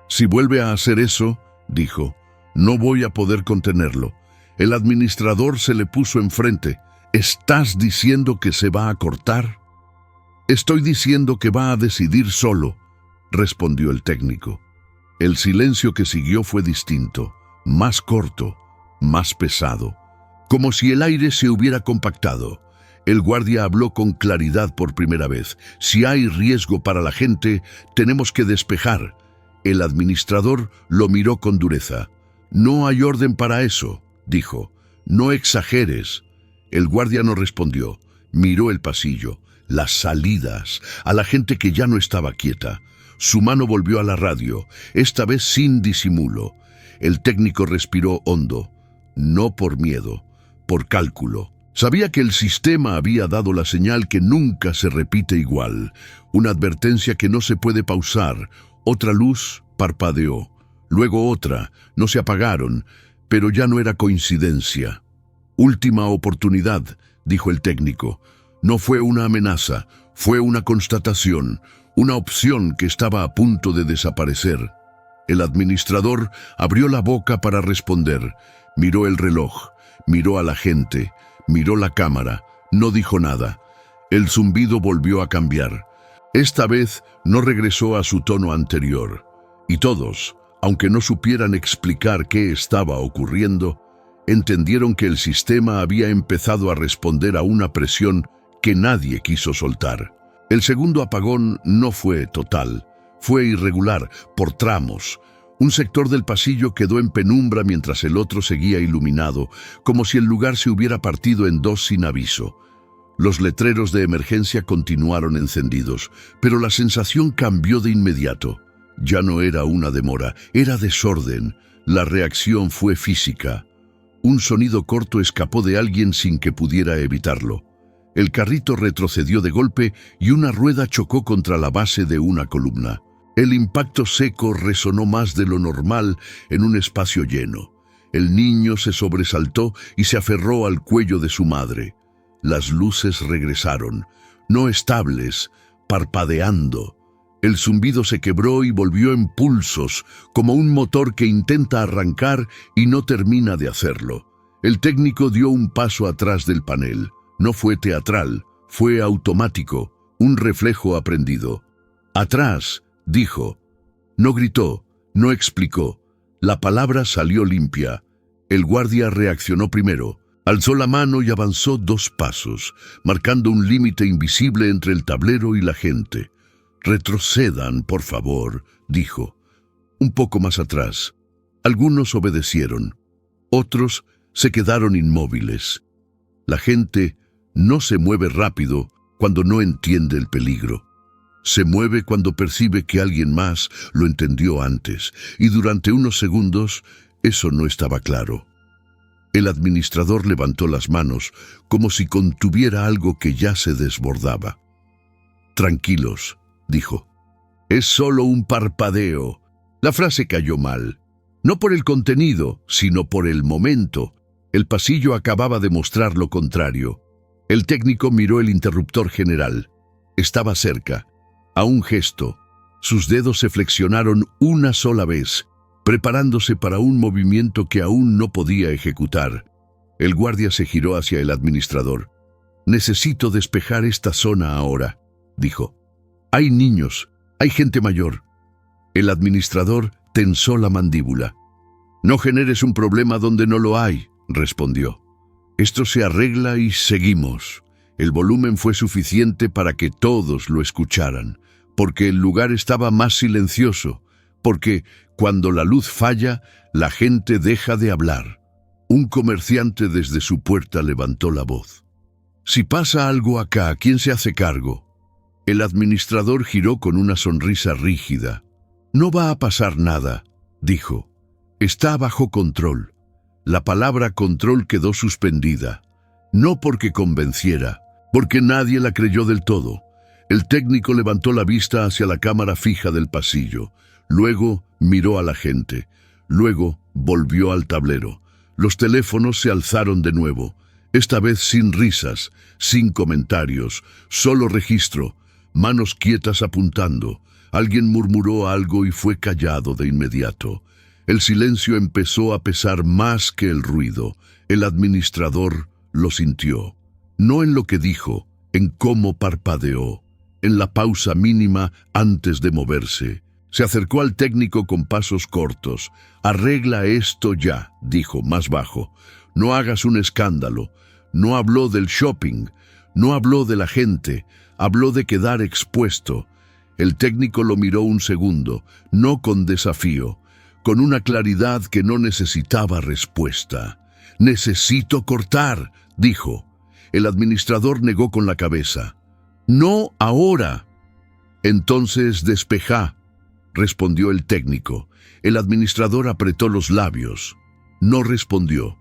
S1: «Si vuelve a hacer eso», dijo, «no voy a poder contenerlo». El administrador se le puso enfrente. «¿Estás diciendo que se va a cortar?». «Estoy diciendo que va a decidir solo», respondió el técnico. El silencio que siguió fue distinto, más corto, más pesado, como si el aire se hubiera compactado. El guardia habló con claridad por primera vez. «Si hay riesgo para la gente, tenemos que despejar». El administrador lo miró con dureza. «No hay orden para eso», dijo. «No exageres». El guardia no respondió. Miró el pasillo, las salidas, a la gente que ya no estaba quieta. Su mano volvió a la radio, esta vez sin disimulo. El técnico respiró hondo, no por miedo, por cálculo. Sabía que el sistema había dado la señal que nunca se repite igual, una advertencia que no se puede pausar. Otra luz parpadeó, luego otra, no se apagaron, pero ya no era coincidencia. «Última oportunidad», dijo el técnico. No fue una amenaza, fue una constatación, una opción que estaba a punto de desaparecer. El administrador abrió la boca para responder. Miró el reloj, miró a la gente, miró la cámara, no dijo nada. El zumbido volvió a cambiar. Esta vez no regresó a su tono anterior. Y todos, aunque no supieran explicar qué estaba ocurriendo, entendieron que el sistema había empezado a responder a una presión que nadie quiso soltar. El segundo apagón no fue total, fue irregular, por tramos. Un sector del pasillo quedó en penumbra mientras el otro seguía iluminado, como si el lugar se hubiera partido en dos sin aviso. Los letreros de emergencia continuaron encendidos, pero la sensación cambió de inmediato. Ya no era una demora, era desorden. La reacción fue física. Un sonido corto escapó de alguien sin que pudiera evitarlo. El carrito retrocedió de golpe y una rueda chocó contra la base de una columna. El impacto seco resonó más de lo normal en un espacio lleno. El niño se sobresaltó y se aferró al cuello de su madre. Las luces regresaron, no estables, parpadeando. El zumbido se quebró y volvió en pulsos, como un motor que intenta arrancar y no termina de hacerlo. El técnico dio un paso atrás del panel. No fue teatral, fue automático, un reflejo aprendido. «Atrás», dijo. No gritó, no explicó. La palabra salió limpia. El guardia reaccionó primero. Alzó la mano y avanzó 2 pasos, marcando un límite invisible entre el tablero y la gente. «Retrocedan, por favor», dijo. Un poco más atrás. Algunos obedecieron. Otros se quedaron inmóviles. La gente no se mueve rápido cuando no entiende el peligro. Se mueve cuando percibe que alguien más lo entendió antes, y durante unos segundos eso no estaba claro. El administrador levantó las manos como si contuviera algo que ya se desbordaba. «Tranquilos», dijo. «Es solo un parpadeo». La frase cayó mal. No por el contenido, sino por el momento. El pasillo acababa de mostrar lo contrario. El técnico miró el interruptor general. Estaba cerca. A un gesto, sus dedos se flexionaron una sola vez, preparándose para un movimiento que aún no podía ejecutar. El guardia se giró hacia el administrador. «Necesito despejar esta zona ahora», dijo. «Hay niños, hay gente mayor». El administrador tensó la mandíbula. «No generes un problema donde no lo hay», respondió. «Esto se arregla y seguimos». El volumen fue suficiente para que todos lo escucharan, porque el lugar estaba más silencioso, porque cuando la luz falla, la gente deja de hablar. Un comerciante desde su puerta levantó la voz. «Si pasa algo acá, ¿quién se hace cargo?» El administrador giró con una sonrisa rígida. «No va a pasar nada», dijo. «Está bajo control». La palabra control quedó suspendida, no porque convenciera, porque nadie la creyó del todo. El técnico levantó la vista hacia la cámara fija del pasillo, luego miró a la gente, luego volvió al tablero. Los teléfonos se alzaron de nuevo, esta vez sin risas, sin comentarios, solo registro, manos quietas apuntando. Alguien murmuró algo y fue callado de inmediato. El silencio empezó a pesar más que el ruido. El administrador lo sintió. No en lo que dijo, en cómo parpadeó, en la pausa mínima antes de moverse. Se acercó al técnico con pasos cortos. «Arregla esto ya», dijo más bajo. «No hagas un escándalo». No habló del shopping, no habló de la gente, habló de quedar expuesto. El técnico lo miró un segundo, no con desafío, con una claridad que no necesitaba respuesta. «Necesito cortar», dijo. El administrador negó con la cabeza. «No ahora». «Entonces despejá», respondió el técnico. El administrador apretó los labios. No respondió.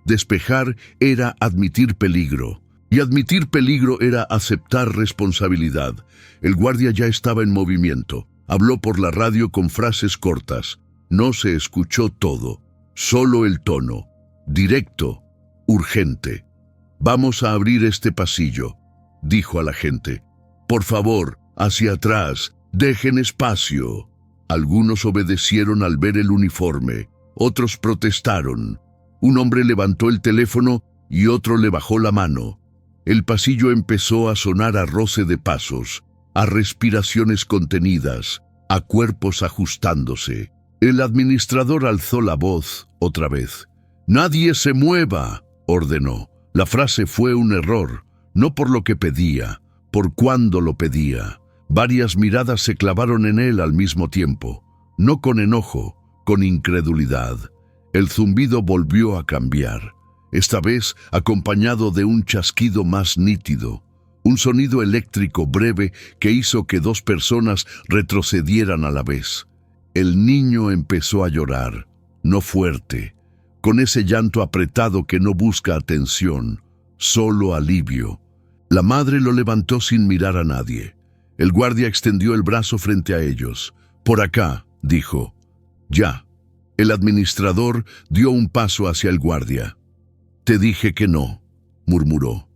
S1: Despejar era admitir peligro, y admitir peligro era aceptar responsabilidad. El guardia ya estaba en movimiento. Habló por la radio con frases cortas. No se escuchó todo, solo el tono, directo, urgente. «Vamos a abrir este pasillo», dijo a la gente. «Por favor, hacia atrás, dejen espacio». Algunos obedecieron al ver el uniforme, otros protestaron. Un hombre levantó el teléfono y otro le bajó la mano. El pasillo empezó a sonar a roce de pasos, a respiraciones contenidas, a cuerpos ajustándose. El administrador alzó la voz otra vez. «Nadie se mueva», ordenó. La frase fue un error, no por lo que pedía, por cuándo lo pedía. Varias miradas se clavaron en él al mismo tiempo, no con enojo, con incredulidad. El zumbido volvió a cambiar, esta vez acompañado de un chasquido más nítido, un sonido eléctrico breve que hizo que dos personas retrocedieran a la vez. El niño empezó a llorar, no fuerte, con ese llanto apretado que no busca atención, solo alivio. La madre lo levantó sin mirar a nadie. El guardia extendió el brazo frente a ellos. «Por acá», dijo. «Ya». El administrador dio un paso hacia el guardia. «Te dije que no», murmuró.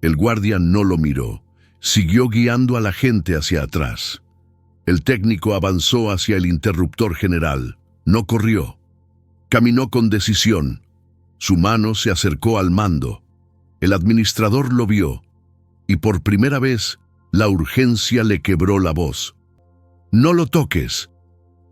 S1: El guardia no lo miró. Siguió guiando a la gente hacia atrás. El técnico avanzó hacia el interruptor general. No corrió. Caminó con decisión. Su mano se acercó al mando. El administrador lo vio. Y por primera vez, la urgencia le quebró la voz. «No lo toques».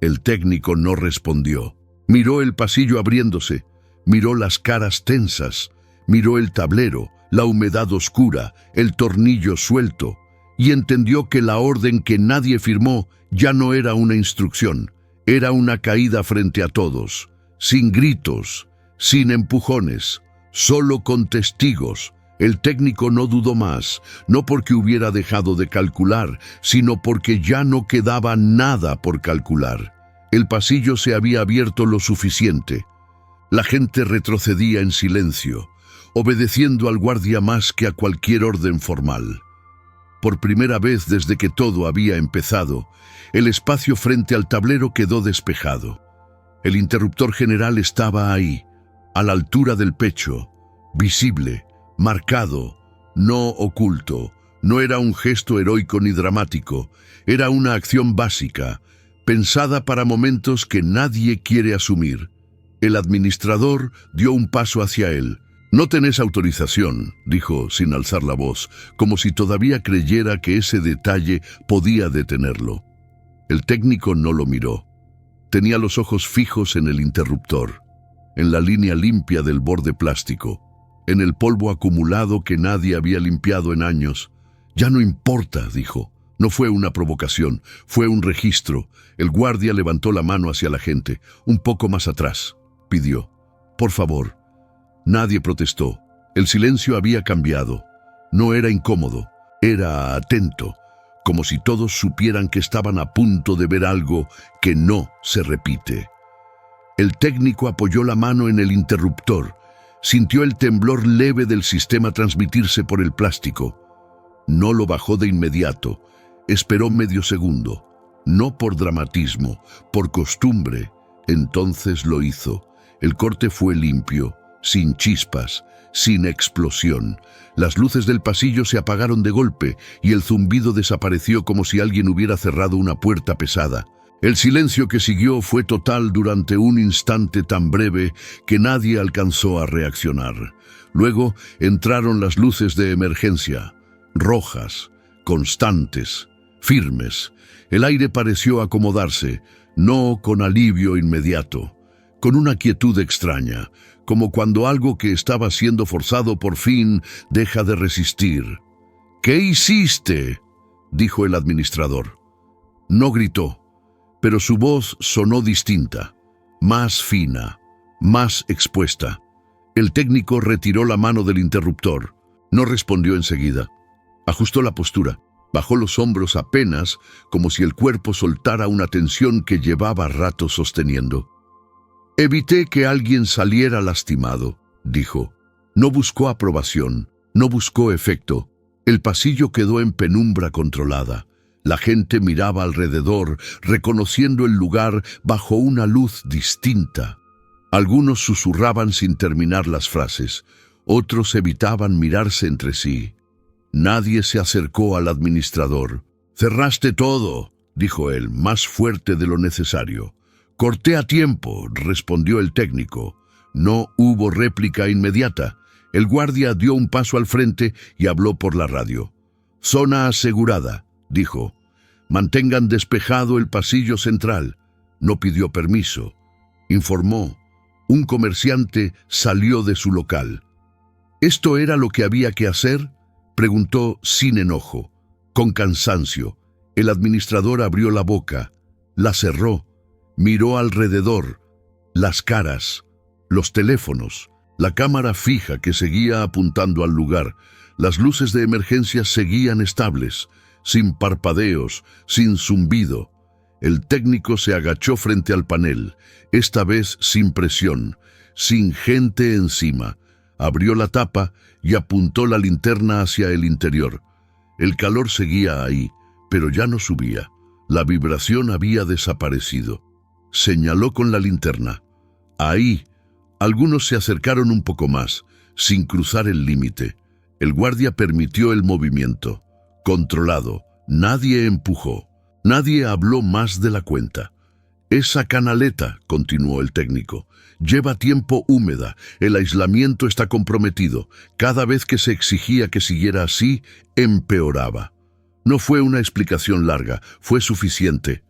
S1: El técnico no respondió. Miró el pasillo abriéndose, miró las caras tensas, miró el tablero, la humedad oscura, el tornillo suelto, y entendió que la orden que nadie firmó ya no era una instrucción, era una caída frente a todos, sin gritos, sin empujones, solo con testigos. El técnico no dudó más, no porque hubiera dejado de calcular, sino porque ya no quedaba nada por calcular. El pasillo se había abierto lo suficiente. La gente retrocedía en silencio, obedeciendo al guardia más que a cualquier orden formal. Por primera vez desde que todo había empezado, el espacio frente al tablero quedó despejado. El interruptor general estaba ahí, a la altura del pecho, visible, marcado, no oculto, No era un gesto heroico ni dramático, era una acción básica, pensada para momentos que nadie quiere asumir. El administrador dio un paso hacia él. «No tenés autorización», dijo sin alzar la voz, como si todavía creyera que ese detalle podía detenerlo. El técnico no lo miró. Tenía los ojos fijos en el interruptor, en la línea limpia del borde plástico, en el polvo acumulado que nadie había limpiado en años. «Ya no importa», dijo. No fue una provocación, fue un registro. El guardia levantó la mano hacia la gente. «Un poco más atrás», pidió. «Por favor». Nadie protestó. El silencio había cambiado. No era incómodo, era atento, como si todos supieran que estaban a punto de ver algo que no se repite. El técnico apoyó la mano en el interruptor. Sintió el temblor leve del sistema transmitirse por el plástico. No lo bajó de inmediato. Esperó medio segundo. No por dramatismo, por costumbre. Entonces lo hizo. El corte fue limpio, sin chispas, sin explosión. Las luces del pasillo se apagaron de golpe y el zumbido desapareció como si alguien hubiera cerrado una puerta pesada. El silencio que siguió fue total durante un instante tan breve que nadie alcanzó a reaccionar. Luego entraron las luces de emergencia, rojas, constantes, firmes. El aire pareció acomodarse, no con alivio inmediato, con una quietud extraña, como cuando algo que estaba siendo forzado por fin deja de resistir. «¿Qué hiciste?», dijo el administrador. No gritó, pero su voz sonó distinta, más fina, más expuesta. El técnico retiró la mano del interruptor. No respondió enseguida. Ajustó la postura, bajó los hombros apenas, como si el cuerpo soltara una tensión que llevaba rato sosteniendo. «Evité que alguien saliera lastimado», dijo. No buscó aprobación, no buscó efecto. El pasillo quedó en penumbra controlada. La gente miraba alrededor, reconociendo el lugar bajo una luz distinta. Algunos susurraban sin terminar las frases, otros evitaban mirarse entre sí. Nadie se acercó al administrador. «Cerraste todo», dijo él, más fuerte de lo necesario. «Corté a tiempo», respondió el técnico. No hubo réplica inmediata. El guardia dio un paso al frente y habló por la radio. «Zona asegurada», dijo. «Mantengan despejado el pasillo central». No pidió permiso. Informó. Un comerciante salió de su local. «¿Esto era lo que había que hacer?», preguntó sin enojo, con cansancio. El administrador abrió la boca, la cerró. Miró alrededor, las caras, los teléfonos, la cámara fija que seguía apuntando al lugar. Las luces de emergencia seguían estables, sin parpadeos, sin zumbido. El técnico se agachó frente al panel, esta vez sin presión, sin gente encima. Abrió la tapa y apuntó la linterna hacia el interior. El calor seguía ahí, pero ya no subía. La vibración había desaparecido. Señaló con la linterna. Ahí, algunos se acercaron un poco más, sin cruzar el límite. El guardia permitió el movimiento. Controlado, nadie empujó, nadie habló más de la cuenta. «Esa canaleta», continuó el técnico, «lleva tiempo húmeda, el aislamiento está comprometido. Cada vez que se exigía que siguiera así, empeoraba». No fue una explicación larga, fue suficiente.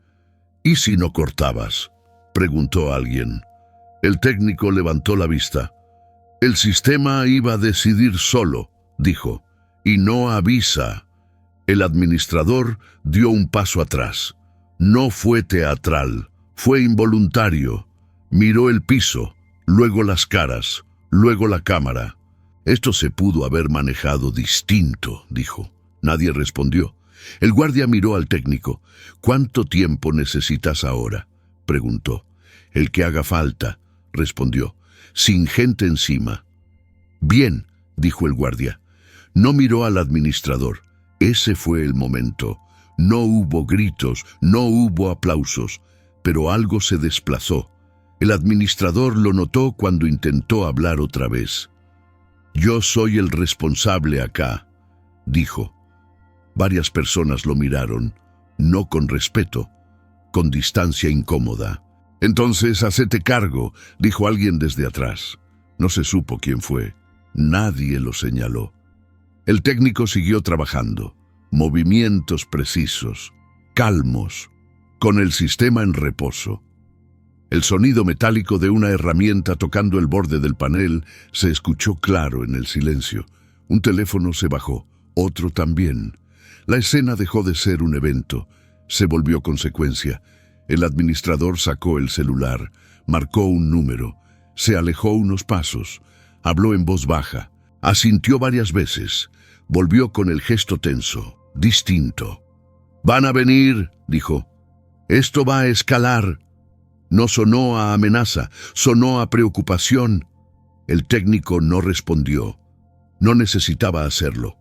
S1: «¿Y si no cortabas?», preguntó alguien. El técnico levantó la vista. «El sistema iba a decidir solo», dijo, «y no avisa». El administrador dio un paso atrás. No fue teatral, fue involuntario. Miró el piso, luego las caras, luego la cámara. «Esto se pudo haber manejado distinto», dijo. Nadie respondió. El guardia miró al técnico. «¿Cuánto tiempo necesitas ahora?», preguntó. «El que haga falta», respondió, «sin gente encima». «Bien», dijo el guardia. No miró al administrador. Ese fue el momento. No hubo gritos, no hubo aplausos, pero algo se desplazó. El administrador lo notó cuando intentó hablar otra vez. «Yo soy el responsable acá», dijo. Varias personas lo miraron, no con respeto, con distancia incómoda. «Entonces, hacete cargo», dijo alguien desde atrás. No se supo quién fue. Nadie lo señaló. El técnico siguió trabajando. Movimientos precisos, calmos, con el sistema en reposo. El sonido metálico de una herramienta tocando el borde del panel se escuchó claro en el silencio. Un teléfono se bajó, otro también. La escena dejó de ser un evento, se volvió consecuencia. El administrador sacó el celular, marcó un número, se alejó unos pasos, habló en voz baja, asintió varias veces, volvió con el gesto tenso, distinto. «Van a venir», dijo. «Esto va a escalar». No sonó a amenaza, sonó a preocupación. El técnico no respondió. No necesitaba hacerlo.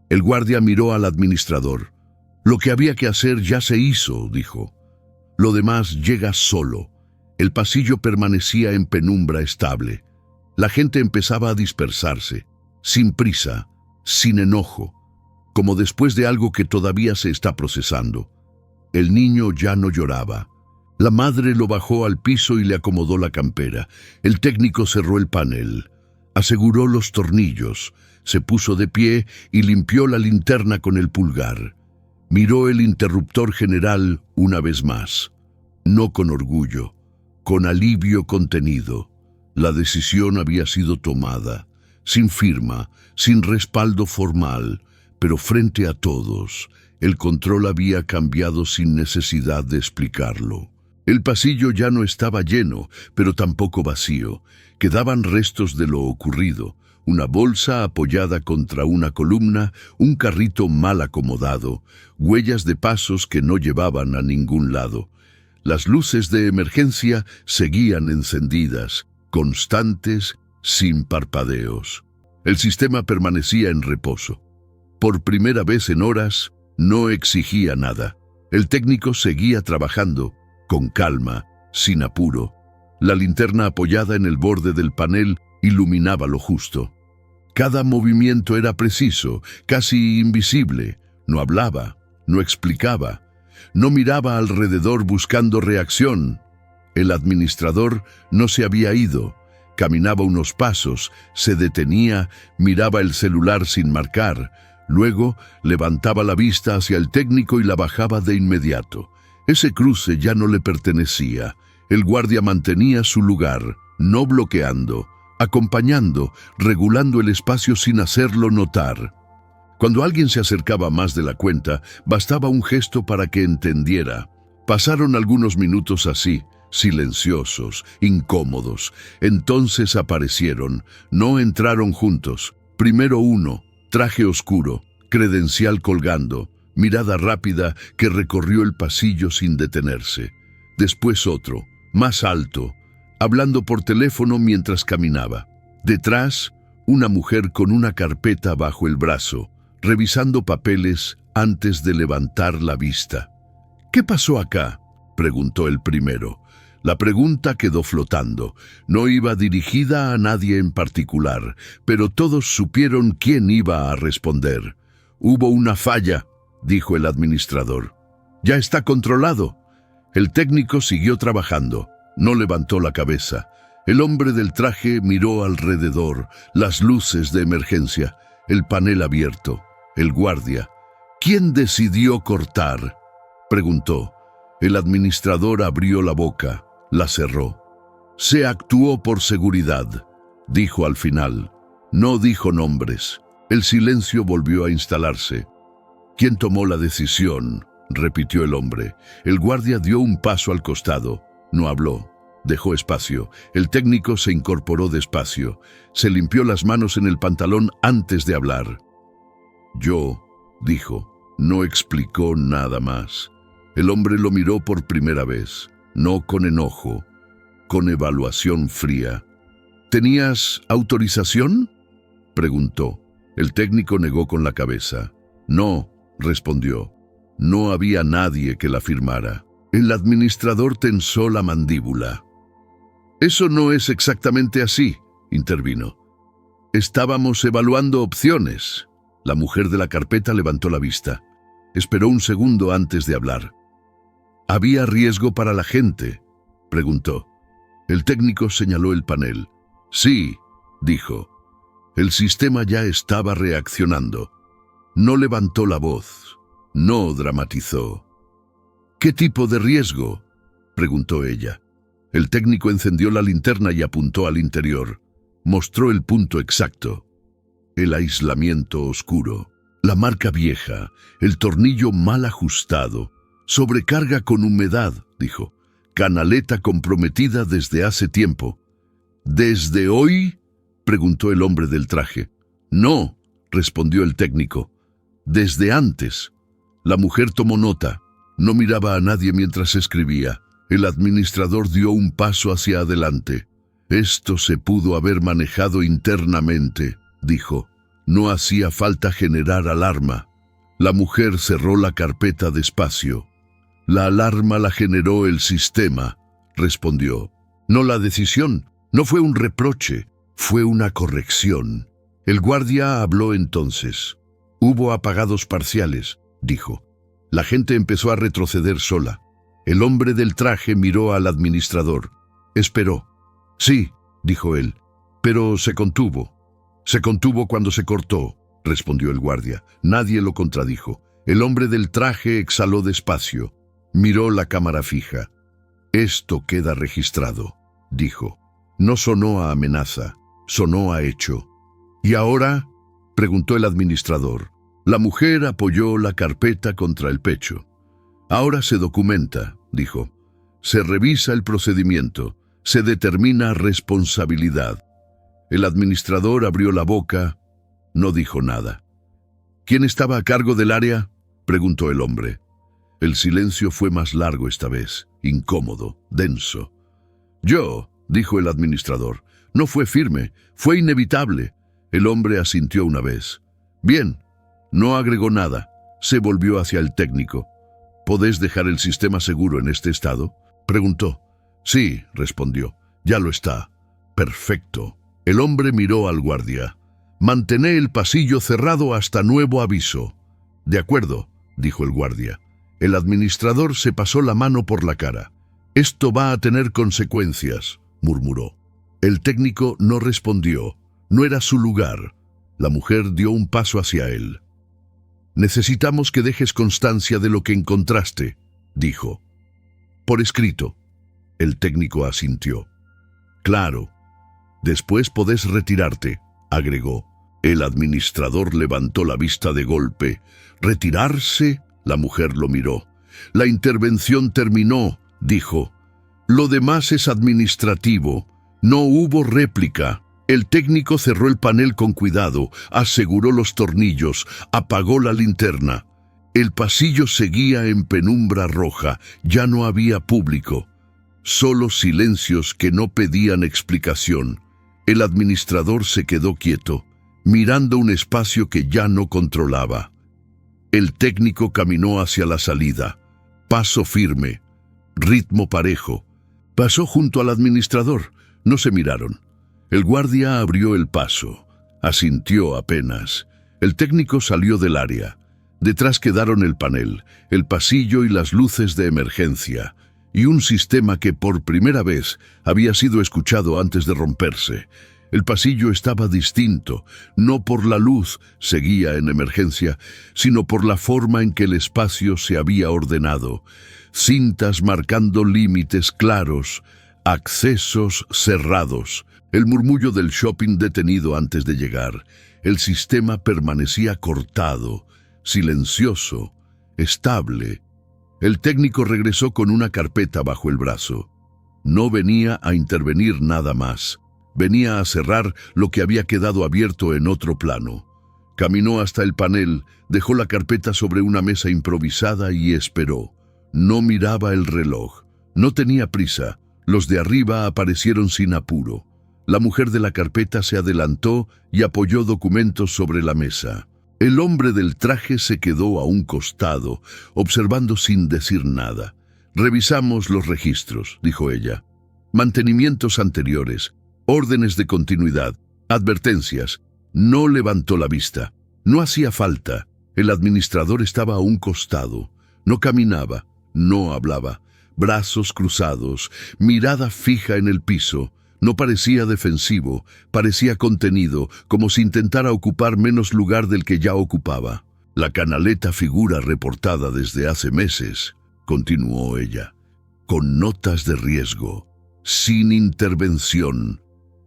S1: El guardia miró al administrador. «Lo que había que hacer ya se hizo», dijo. «Lo demás llega solo». El pasillo permanecía en penumbra estable. La gente empezaba a dispersarse, sin prisa, sin enojo, como después de algo que todavía se está procesando. El niño ya no lloraba. La madre lo bajó al piso y le acomodó la campera. El técnico cerró el panel, aseguró los tornillos, se puso de pie y limpió la linterna con el pulgar. Miró el interruptor general una vez más, no con orgullo, con alivio contenido. La decisión había sido tomada, sin firma, sin respaldo formal, pero frente a todos, el control había cambiado sin necesidad de explicarlo. El pasillo ya no estaba lleno, pero tampoco vacío. Quedaban restos de lo ocurrido, una bolsa apoyada contra una columna, un carrito mal acomodado, huellas de pasos que no llevaban a ningún lado. Las luces de emergencia seguían encendidas, constantes, sin parpadeos. El sistema permanecía en reposo. Por primera vez en horas, no exigía nada. El técnico seguía trabajando, con calma, sin apuro. La linterna apoyada en el borde del panel iluminaba lo justo. Cada movimiento era preciso, casi invisible. No hablaba, no explicaba, no miraba alrededor buscando reacción. El administrador no se había ido. Caminaba unos pasos, se detenía, miraba el celular sin marcar. Luego levantaba la vista hacia el técnico y la bajaba de inmediato. Ese cruce ya no le pertenecía. El guardia mantenía su lugar, no bloqueando, acompañando, regulando el espacio sin hacerlo notar. Cuando alguien se acercaba más de la cuenta, bastaba un gesto para que entendiera. Pasaron algunos minutos así, silenciosos, incómodos. Entonces aparecieron, no entraron juntos. Primero uno, traje oscuro, credencial colgando, mirada rápida que recorrió el pasillo sin detenerse. Después otro, más alto, hablando por teléfono mientras caminaba. Detrás, una mujer con una carpeta bajo el brazo, revisando papeles antes de levantar la vista. «¿Qué pasó acá?», preguntó el primero. La pregunta quedó flotando. No iba dirigida a nadie en particular, pero todos supieron quién iba a responder. «Hubo una falla», dijo el administrador. «Ya está controlado». El técnico siguió trabajando. No levantó la cabeza. El hombre del traje miró alrededor, las luces de emergencia, el panel abierto, el guardia. «¿Quién decidió cortar?», preguntó. El administrador abrió la boca, la cerró. «Se actuó por seguridad», dijo al final. No dijo nombres. El silencio volvió a instalarse. «¿Quién tomó la decisión?», repitió el hombre. El guardia dio un paso al costado. No habló. Dejó espacio. El técnico se incorporó despacio. Se limpió las manos en el pantalón antes de hablar. «Yo», dijo. No explicó nada más. El hombre lo miró por primera vez, no con enojo, con evaluación fría. «¿Tenías autorización?», preguntó. El técnico negó con la cabeza. «No», respondió. No había nadie que la firmara. El administrador tensó la mandíbula. «Eso no es exactamente así», intervino. «Estábamos evaluando opciones». La mujer de la carpeta levantó la vista. Esperó un segundo antes de hablar. ¿Había riesgo para la gente?, preguntó. El técnico señaló el panel. Sí, dijo. El sistema ya estaba reaccionando. No levantó la voz. No dramatizó. ¿Qué tipo de riesgo?, preguntó ella. El técnico encendió la linterna y apuntó al interior. Mostró el punto exacto. El aislamiento oscuro, la marca vieja, el tornillo mal ajustado, sobrecarga con humedad, dijo. Canaleta comprometida desde hace tiempo. ¿Desde hoy?, preguntó el hombre del traje. No, respondió el técnico. Desde antes. La mujer tomó nota. No miraba a nadie mientras escribía. El administrador dio un paso hacia adelante. Esto se pudo haber manejado internamente, dijo. No hacía falta generar alarma. La mujer cerró la carpeta despacio. La alarma la generó el sistema, respondió. No la decisión, no fue un reproche, fue una corrección. El guardia habló entonces. Hubo apagados parciales, dijo. La gente empezó a retroceder sola. El hombre del traje miró al administrador. Esperó. Sí, dijo él, pero se contuvo. Se contuvo cuando se cortó, respondió el guardia. Nadie lo contradijo. El hombre del traje exhaló despacio. Miró la cámara fija. Esto queda registrado, dijo. No sonó a amenaza, sonó a hecho. ¿Y ahora?, preguntó el administrador. La mujer apoyó la carpeta contra el pecho. Ahora se documenta, dijo. Se revisa el procedimiento, se determina responsabilidad. El administrador abrió la boca, no dijo nada. ¿Quién estaba a cargo del área?, preguntó el hombre. El silencio fue más largo esta vez, incómodo, denso. Yo, dijo el administrador. No fue firme, fue inevitable. El hombre asintió una vez. Bien, no agregó nada. Se volvió hacia el técnico. ¿Podés dejar el sistema seguro en este estado?, preguntó. Sí, respondió. Ya lo está. Perfecto. El hombre miró al guardia. Mantené el pasillo cerrado hasta nuevo aviso. De acuerdo, dijo el guardia. El administrador se pasó la mano por la cara. Esto va a tener consecuencias, murmuró. El técnico no respondió. No era su lugar. La mujer dio un paso hacia él. Necesitamos que dejes constancia de lo que encontraste, dijo. Por escrito. El técnico asintió. Claro. Después podés retirarte, agregó. El administrador levantó la vista de golpe. ¿Retirarse? La mujer lo miró. La intervención terminó, dijo. Lo demás es administrativo. No hubo réplica. El técnico cerró el panel con cuidado, aseguró los tornillos, apagó la linterna. El pasillo seguía en penumbra roja, ya no había público. Solo silencios que no pedían explicación. El administrador se quedó quieto, mirando un espacio que ya no controlaba. El técnico caminó hacia la salida. Paso firme, ritmo parejo. Pasó junto al administrador. No se miraron. El guardia abrió el paso. Asintió apenas. El técnico salió del área. Detrás quedaron el panel, el pasillo y las luces de emergencia, y un sistema que por primera vez había sido escuchado antes de romperse. El pasillo estaba distinto, no por la luz, seguía en emergencia, sino por la forma en que el espacio se había ordenado. Cintas marcando límites claros, accesos cerrados, el murmullo del shopping detenido antes de llegar. El sistema permanecía cortado, silencioso, estable. El técnico regresó con una carpeta bajo el brazo. No venía a intervenir nada más. Venía a cerrar lo que había quedado abierto en otro plano. Caminó hasta el panel, dejó la carpeta sobre una mesa improvisada y esperó. No miraba el reloj. No tenía prisa. Los de arriba aparecieron sin apuro. La mujer de la carpeta se adelantó y apoyó documentos sobre la mesa. El hombre del traje se quedó a un costado, observando sin decir nada. «Revisamos los registros», dijo ella. «Mantenimientos anteriores, órdenes de continuidad, advertencias». No levantó la vista. No hacía falta. El administrador estaba a un costado. No caminaba, no hablaba. Brazos cruzados, mirada fija en el piso. No parecía defensivo, parecía contenido, como si intentara ocupar menos lugar del que ya ocupaba. La canaleta figura reportada desde hace meses, continuó ella, con notas de riesgo, sin intervención.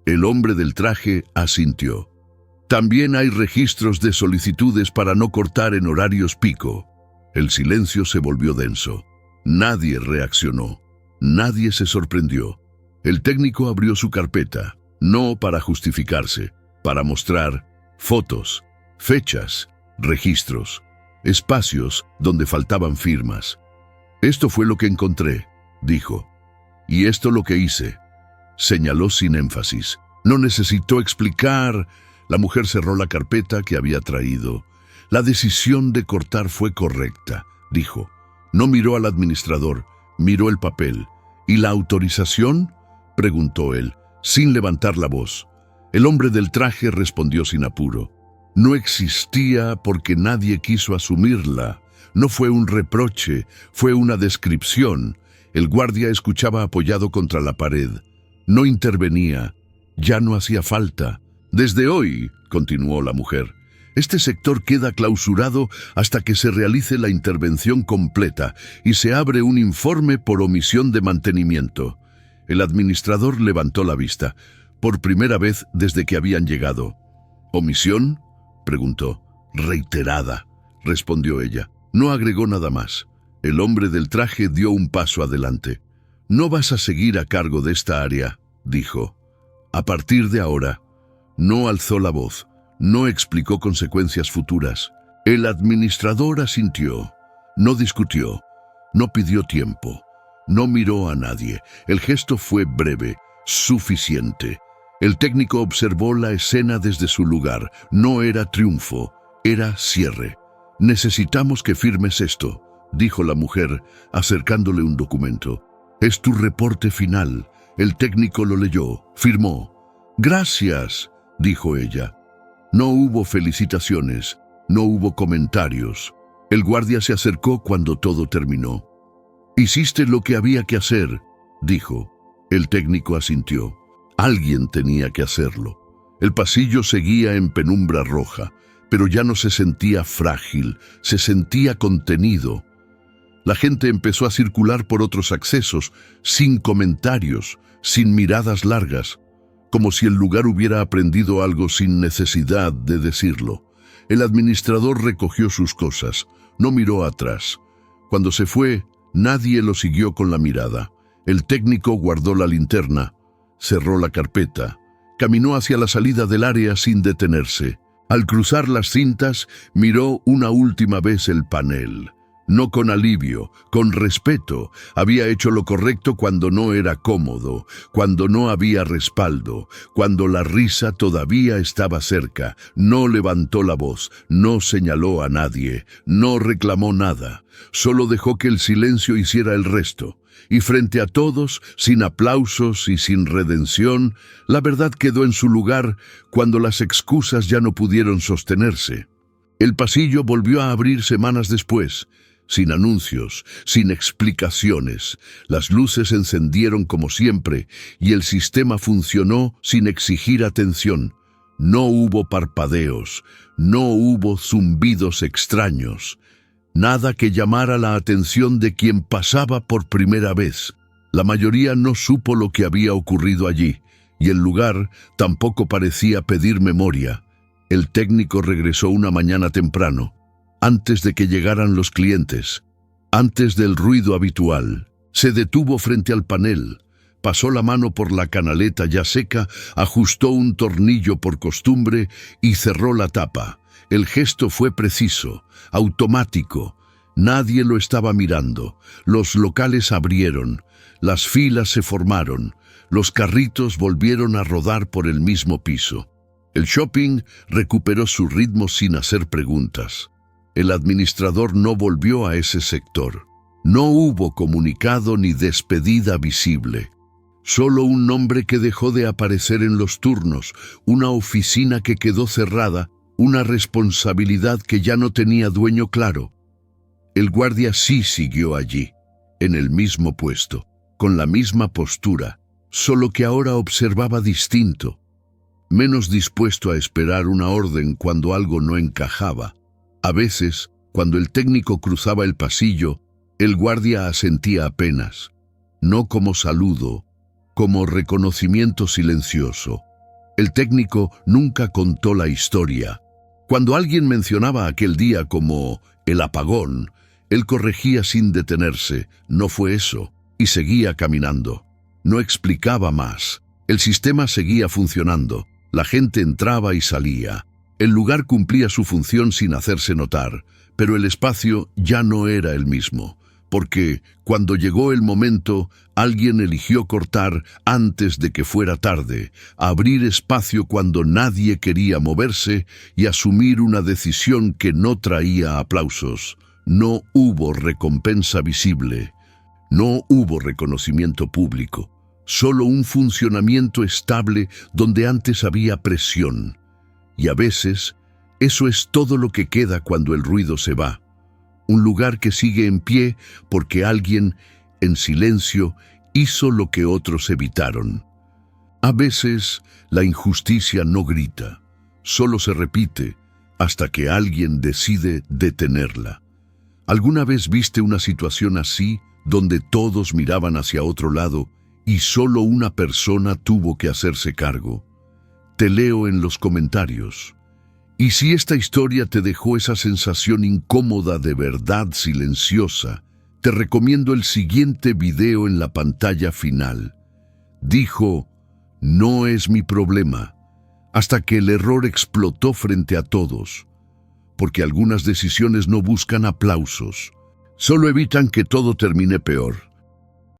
S1: El hombre del traje asintió. También hay registros de solicitudes para no cortar en horarios pico. El silencio se volvió denso. Nadie reaccionó. Nadie se sorprendió. El técnico abrió su carpeta, no para justificarse, para mostrar fotos, fechas, registros, espacios donde faltaban firmas. Esto fue lo que encontré, dijo. Y esto lo que hice. Señaló sin énfasis. No necesitó explicar. La mujer cerró la carpeta que había traído. La decisión de cortar fue correcta, dijo. No miró al administrador, miró el papel. ¿Y la autorización?, preguntó él, sin levantar la voz. El hombre del traje respondió sin apuro. No existía porque nadie quiso asumirla. No fue un reproche, fue una descripción. El guardia escuchaba apoyado contra la pared. No intervenía. Ya no hacía falta. Desde hoy, continuó la mujer, este sector queda clausurado hasta que se realice la intervención completa y se abre un informe por omisión de mantenimiento. El administrador levantó la vista, por primera vez desde que habían llegado. ¿Omisión?, preguntó. Reiterada, respondió ella. No agregó nada más. El hombre del traje dio un paso adelante. No vas a seguir a cargo de esta área, dijo. A partir de ahora. No alzó la voz, no explicó consecuencias futuras. El administrador asintió, no discutió, no pidió tiempo, no miró a nadie. El gesto fue breve, suficiente. El técnico observó la escena desde su lugar. No era triunfo, era cierre. Necesitamos que firmes esto, dijo la mujer, acercándole un documento. Es tu reporte final. El técnico lo leyó, firmó. Gracias, dijo ella. No hubo felicitaciones, no hubo comentarios. El guardia se acercó cuando todo terminó. Hiciste lo que había que hacer, dijo. El técnico asintió. Alguien tenía que hacerlo. El pasillo seguía en penumbra roja, pero ya no se sentía frágil, se sentía contenido. La gente empezó a circular por otros accesos, sin comentarios, sin miradas largas, como si el lugar hubiera aprendido algo sin necesidad de decirlo. El administrador recogió sus cosas, no miró atrás. Cuando se fue, nadie lo siguió con la mirada. El técnico guardó la linterna, cerró la carpeta, caminó hacia la salida del área sin detenerse. Al cruzar las cintas, miró una última vez el panel. No con alivio, con respeto. Había hecho lo correcto cuando no era cómodo, cuando no había respaldo, cuando la risa todavía estaba cerca. No levantó la voz, no señaló a nadie, no reclamó nada. Solo dejó que el silencio hiciera el resto. Y frente a todos, sin aplausos y sin redención, la verdad quedó en su lugar cuando las excusas ya no pudieron sostenerse. El pasillo volvió a abrir semanas después, sin anuncios, sin explicaciones. Las luces se encendieron como siempre y el sistema funcionó sin exigir atención. No hubo parpadeos, no hubo zumbidos extraños. Nada que llamara la atención de quien pasaba por primera vez. La mayoría no supo lo que había ocurrido allí, y el lugar tampoco parecía pedir memoria. El técnico regresó una mañana temprano, antes de que llegaran los clientes, antes del ruido habitual. Se detuvo frente al panel, pasó la mano por la canaleta ya seca, ajustó un tornillo por costumbre y cerró la tapa. El gesto fue preciso, automático. Nadie lo estaba mirando. Los locales abrieron, las filas se formaron, los carritos volvieron a rodar por el mismo piso. El shopping recuperó su ritmo sin hacer preguntas. El administrador no volvió a ese sector. No hubo comunicado ni despedida visible. Solo un nombre que dejó de aparecer en los turnos, una oficina que quedó cerrada, una responsabilidad que ya no tenía dueño claro. El guardia sí siguió allí, en el mismo puesto, con la misma postura, solo que ahora observaba distinto, menos dispuesto a esperar una orden cuando algo no encajaba. A veces, cuando el técnico cruzaba el pasillo, el guardia asentía apenas, no como saludo, como reconocimiento silencioso. El técnico nunca contó la historia. Cuando alguien mencionaba aquel día como el apagón, él corregía sin detenerse, no fue eso, y seguía caminando. No explicaba más. El sistema seguía funcionando. La gente entraba y salía. El lugar cumplía su función sin hacerse notar, pero el espacio ya no era el mismo, porque cuando llegó el momento, alguien eligió cortar antes de que fuera tarde, abrir espacio cuando nadie quería moverse y asumir una decisión que no traía aplausos. No hubo recompensa visible, no hubo reconocimiento público, solo un funcionamiento estable donde antes había presión. Y a veces, eso es todo lo que queda cuando el ruido se va. Un lugar que sigue en pie porque alguien, en silencio, hizo lo que otros evitaron. A veces, la injusticia no grita, solo se repite hasta que alguien decide detenerla. ¿Alguna vez viste una situación así, donde todos miraban hacia otro lado y solo una persona tuvo que hacerse cargo? Te leo en los comentarios. Y si esta historia te dejó esa sensación incómoda de verdad silenciosa, te recomiendo el siguiente video en la pantalla final. Dijo, no es mi problema, hasta que el error explotó frente a todos, porque algunas decisiones no buscan aplausos, solo evitan que todo termine peor.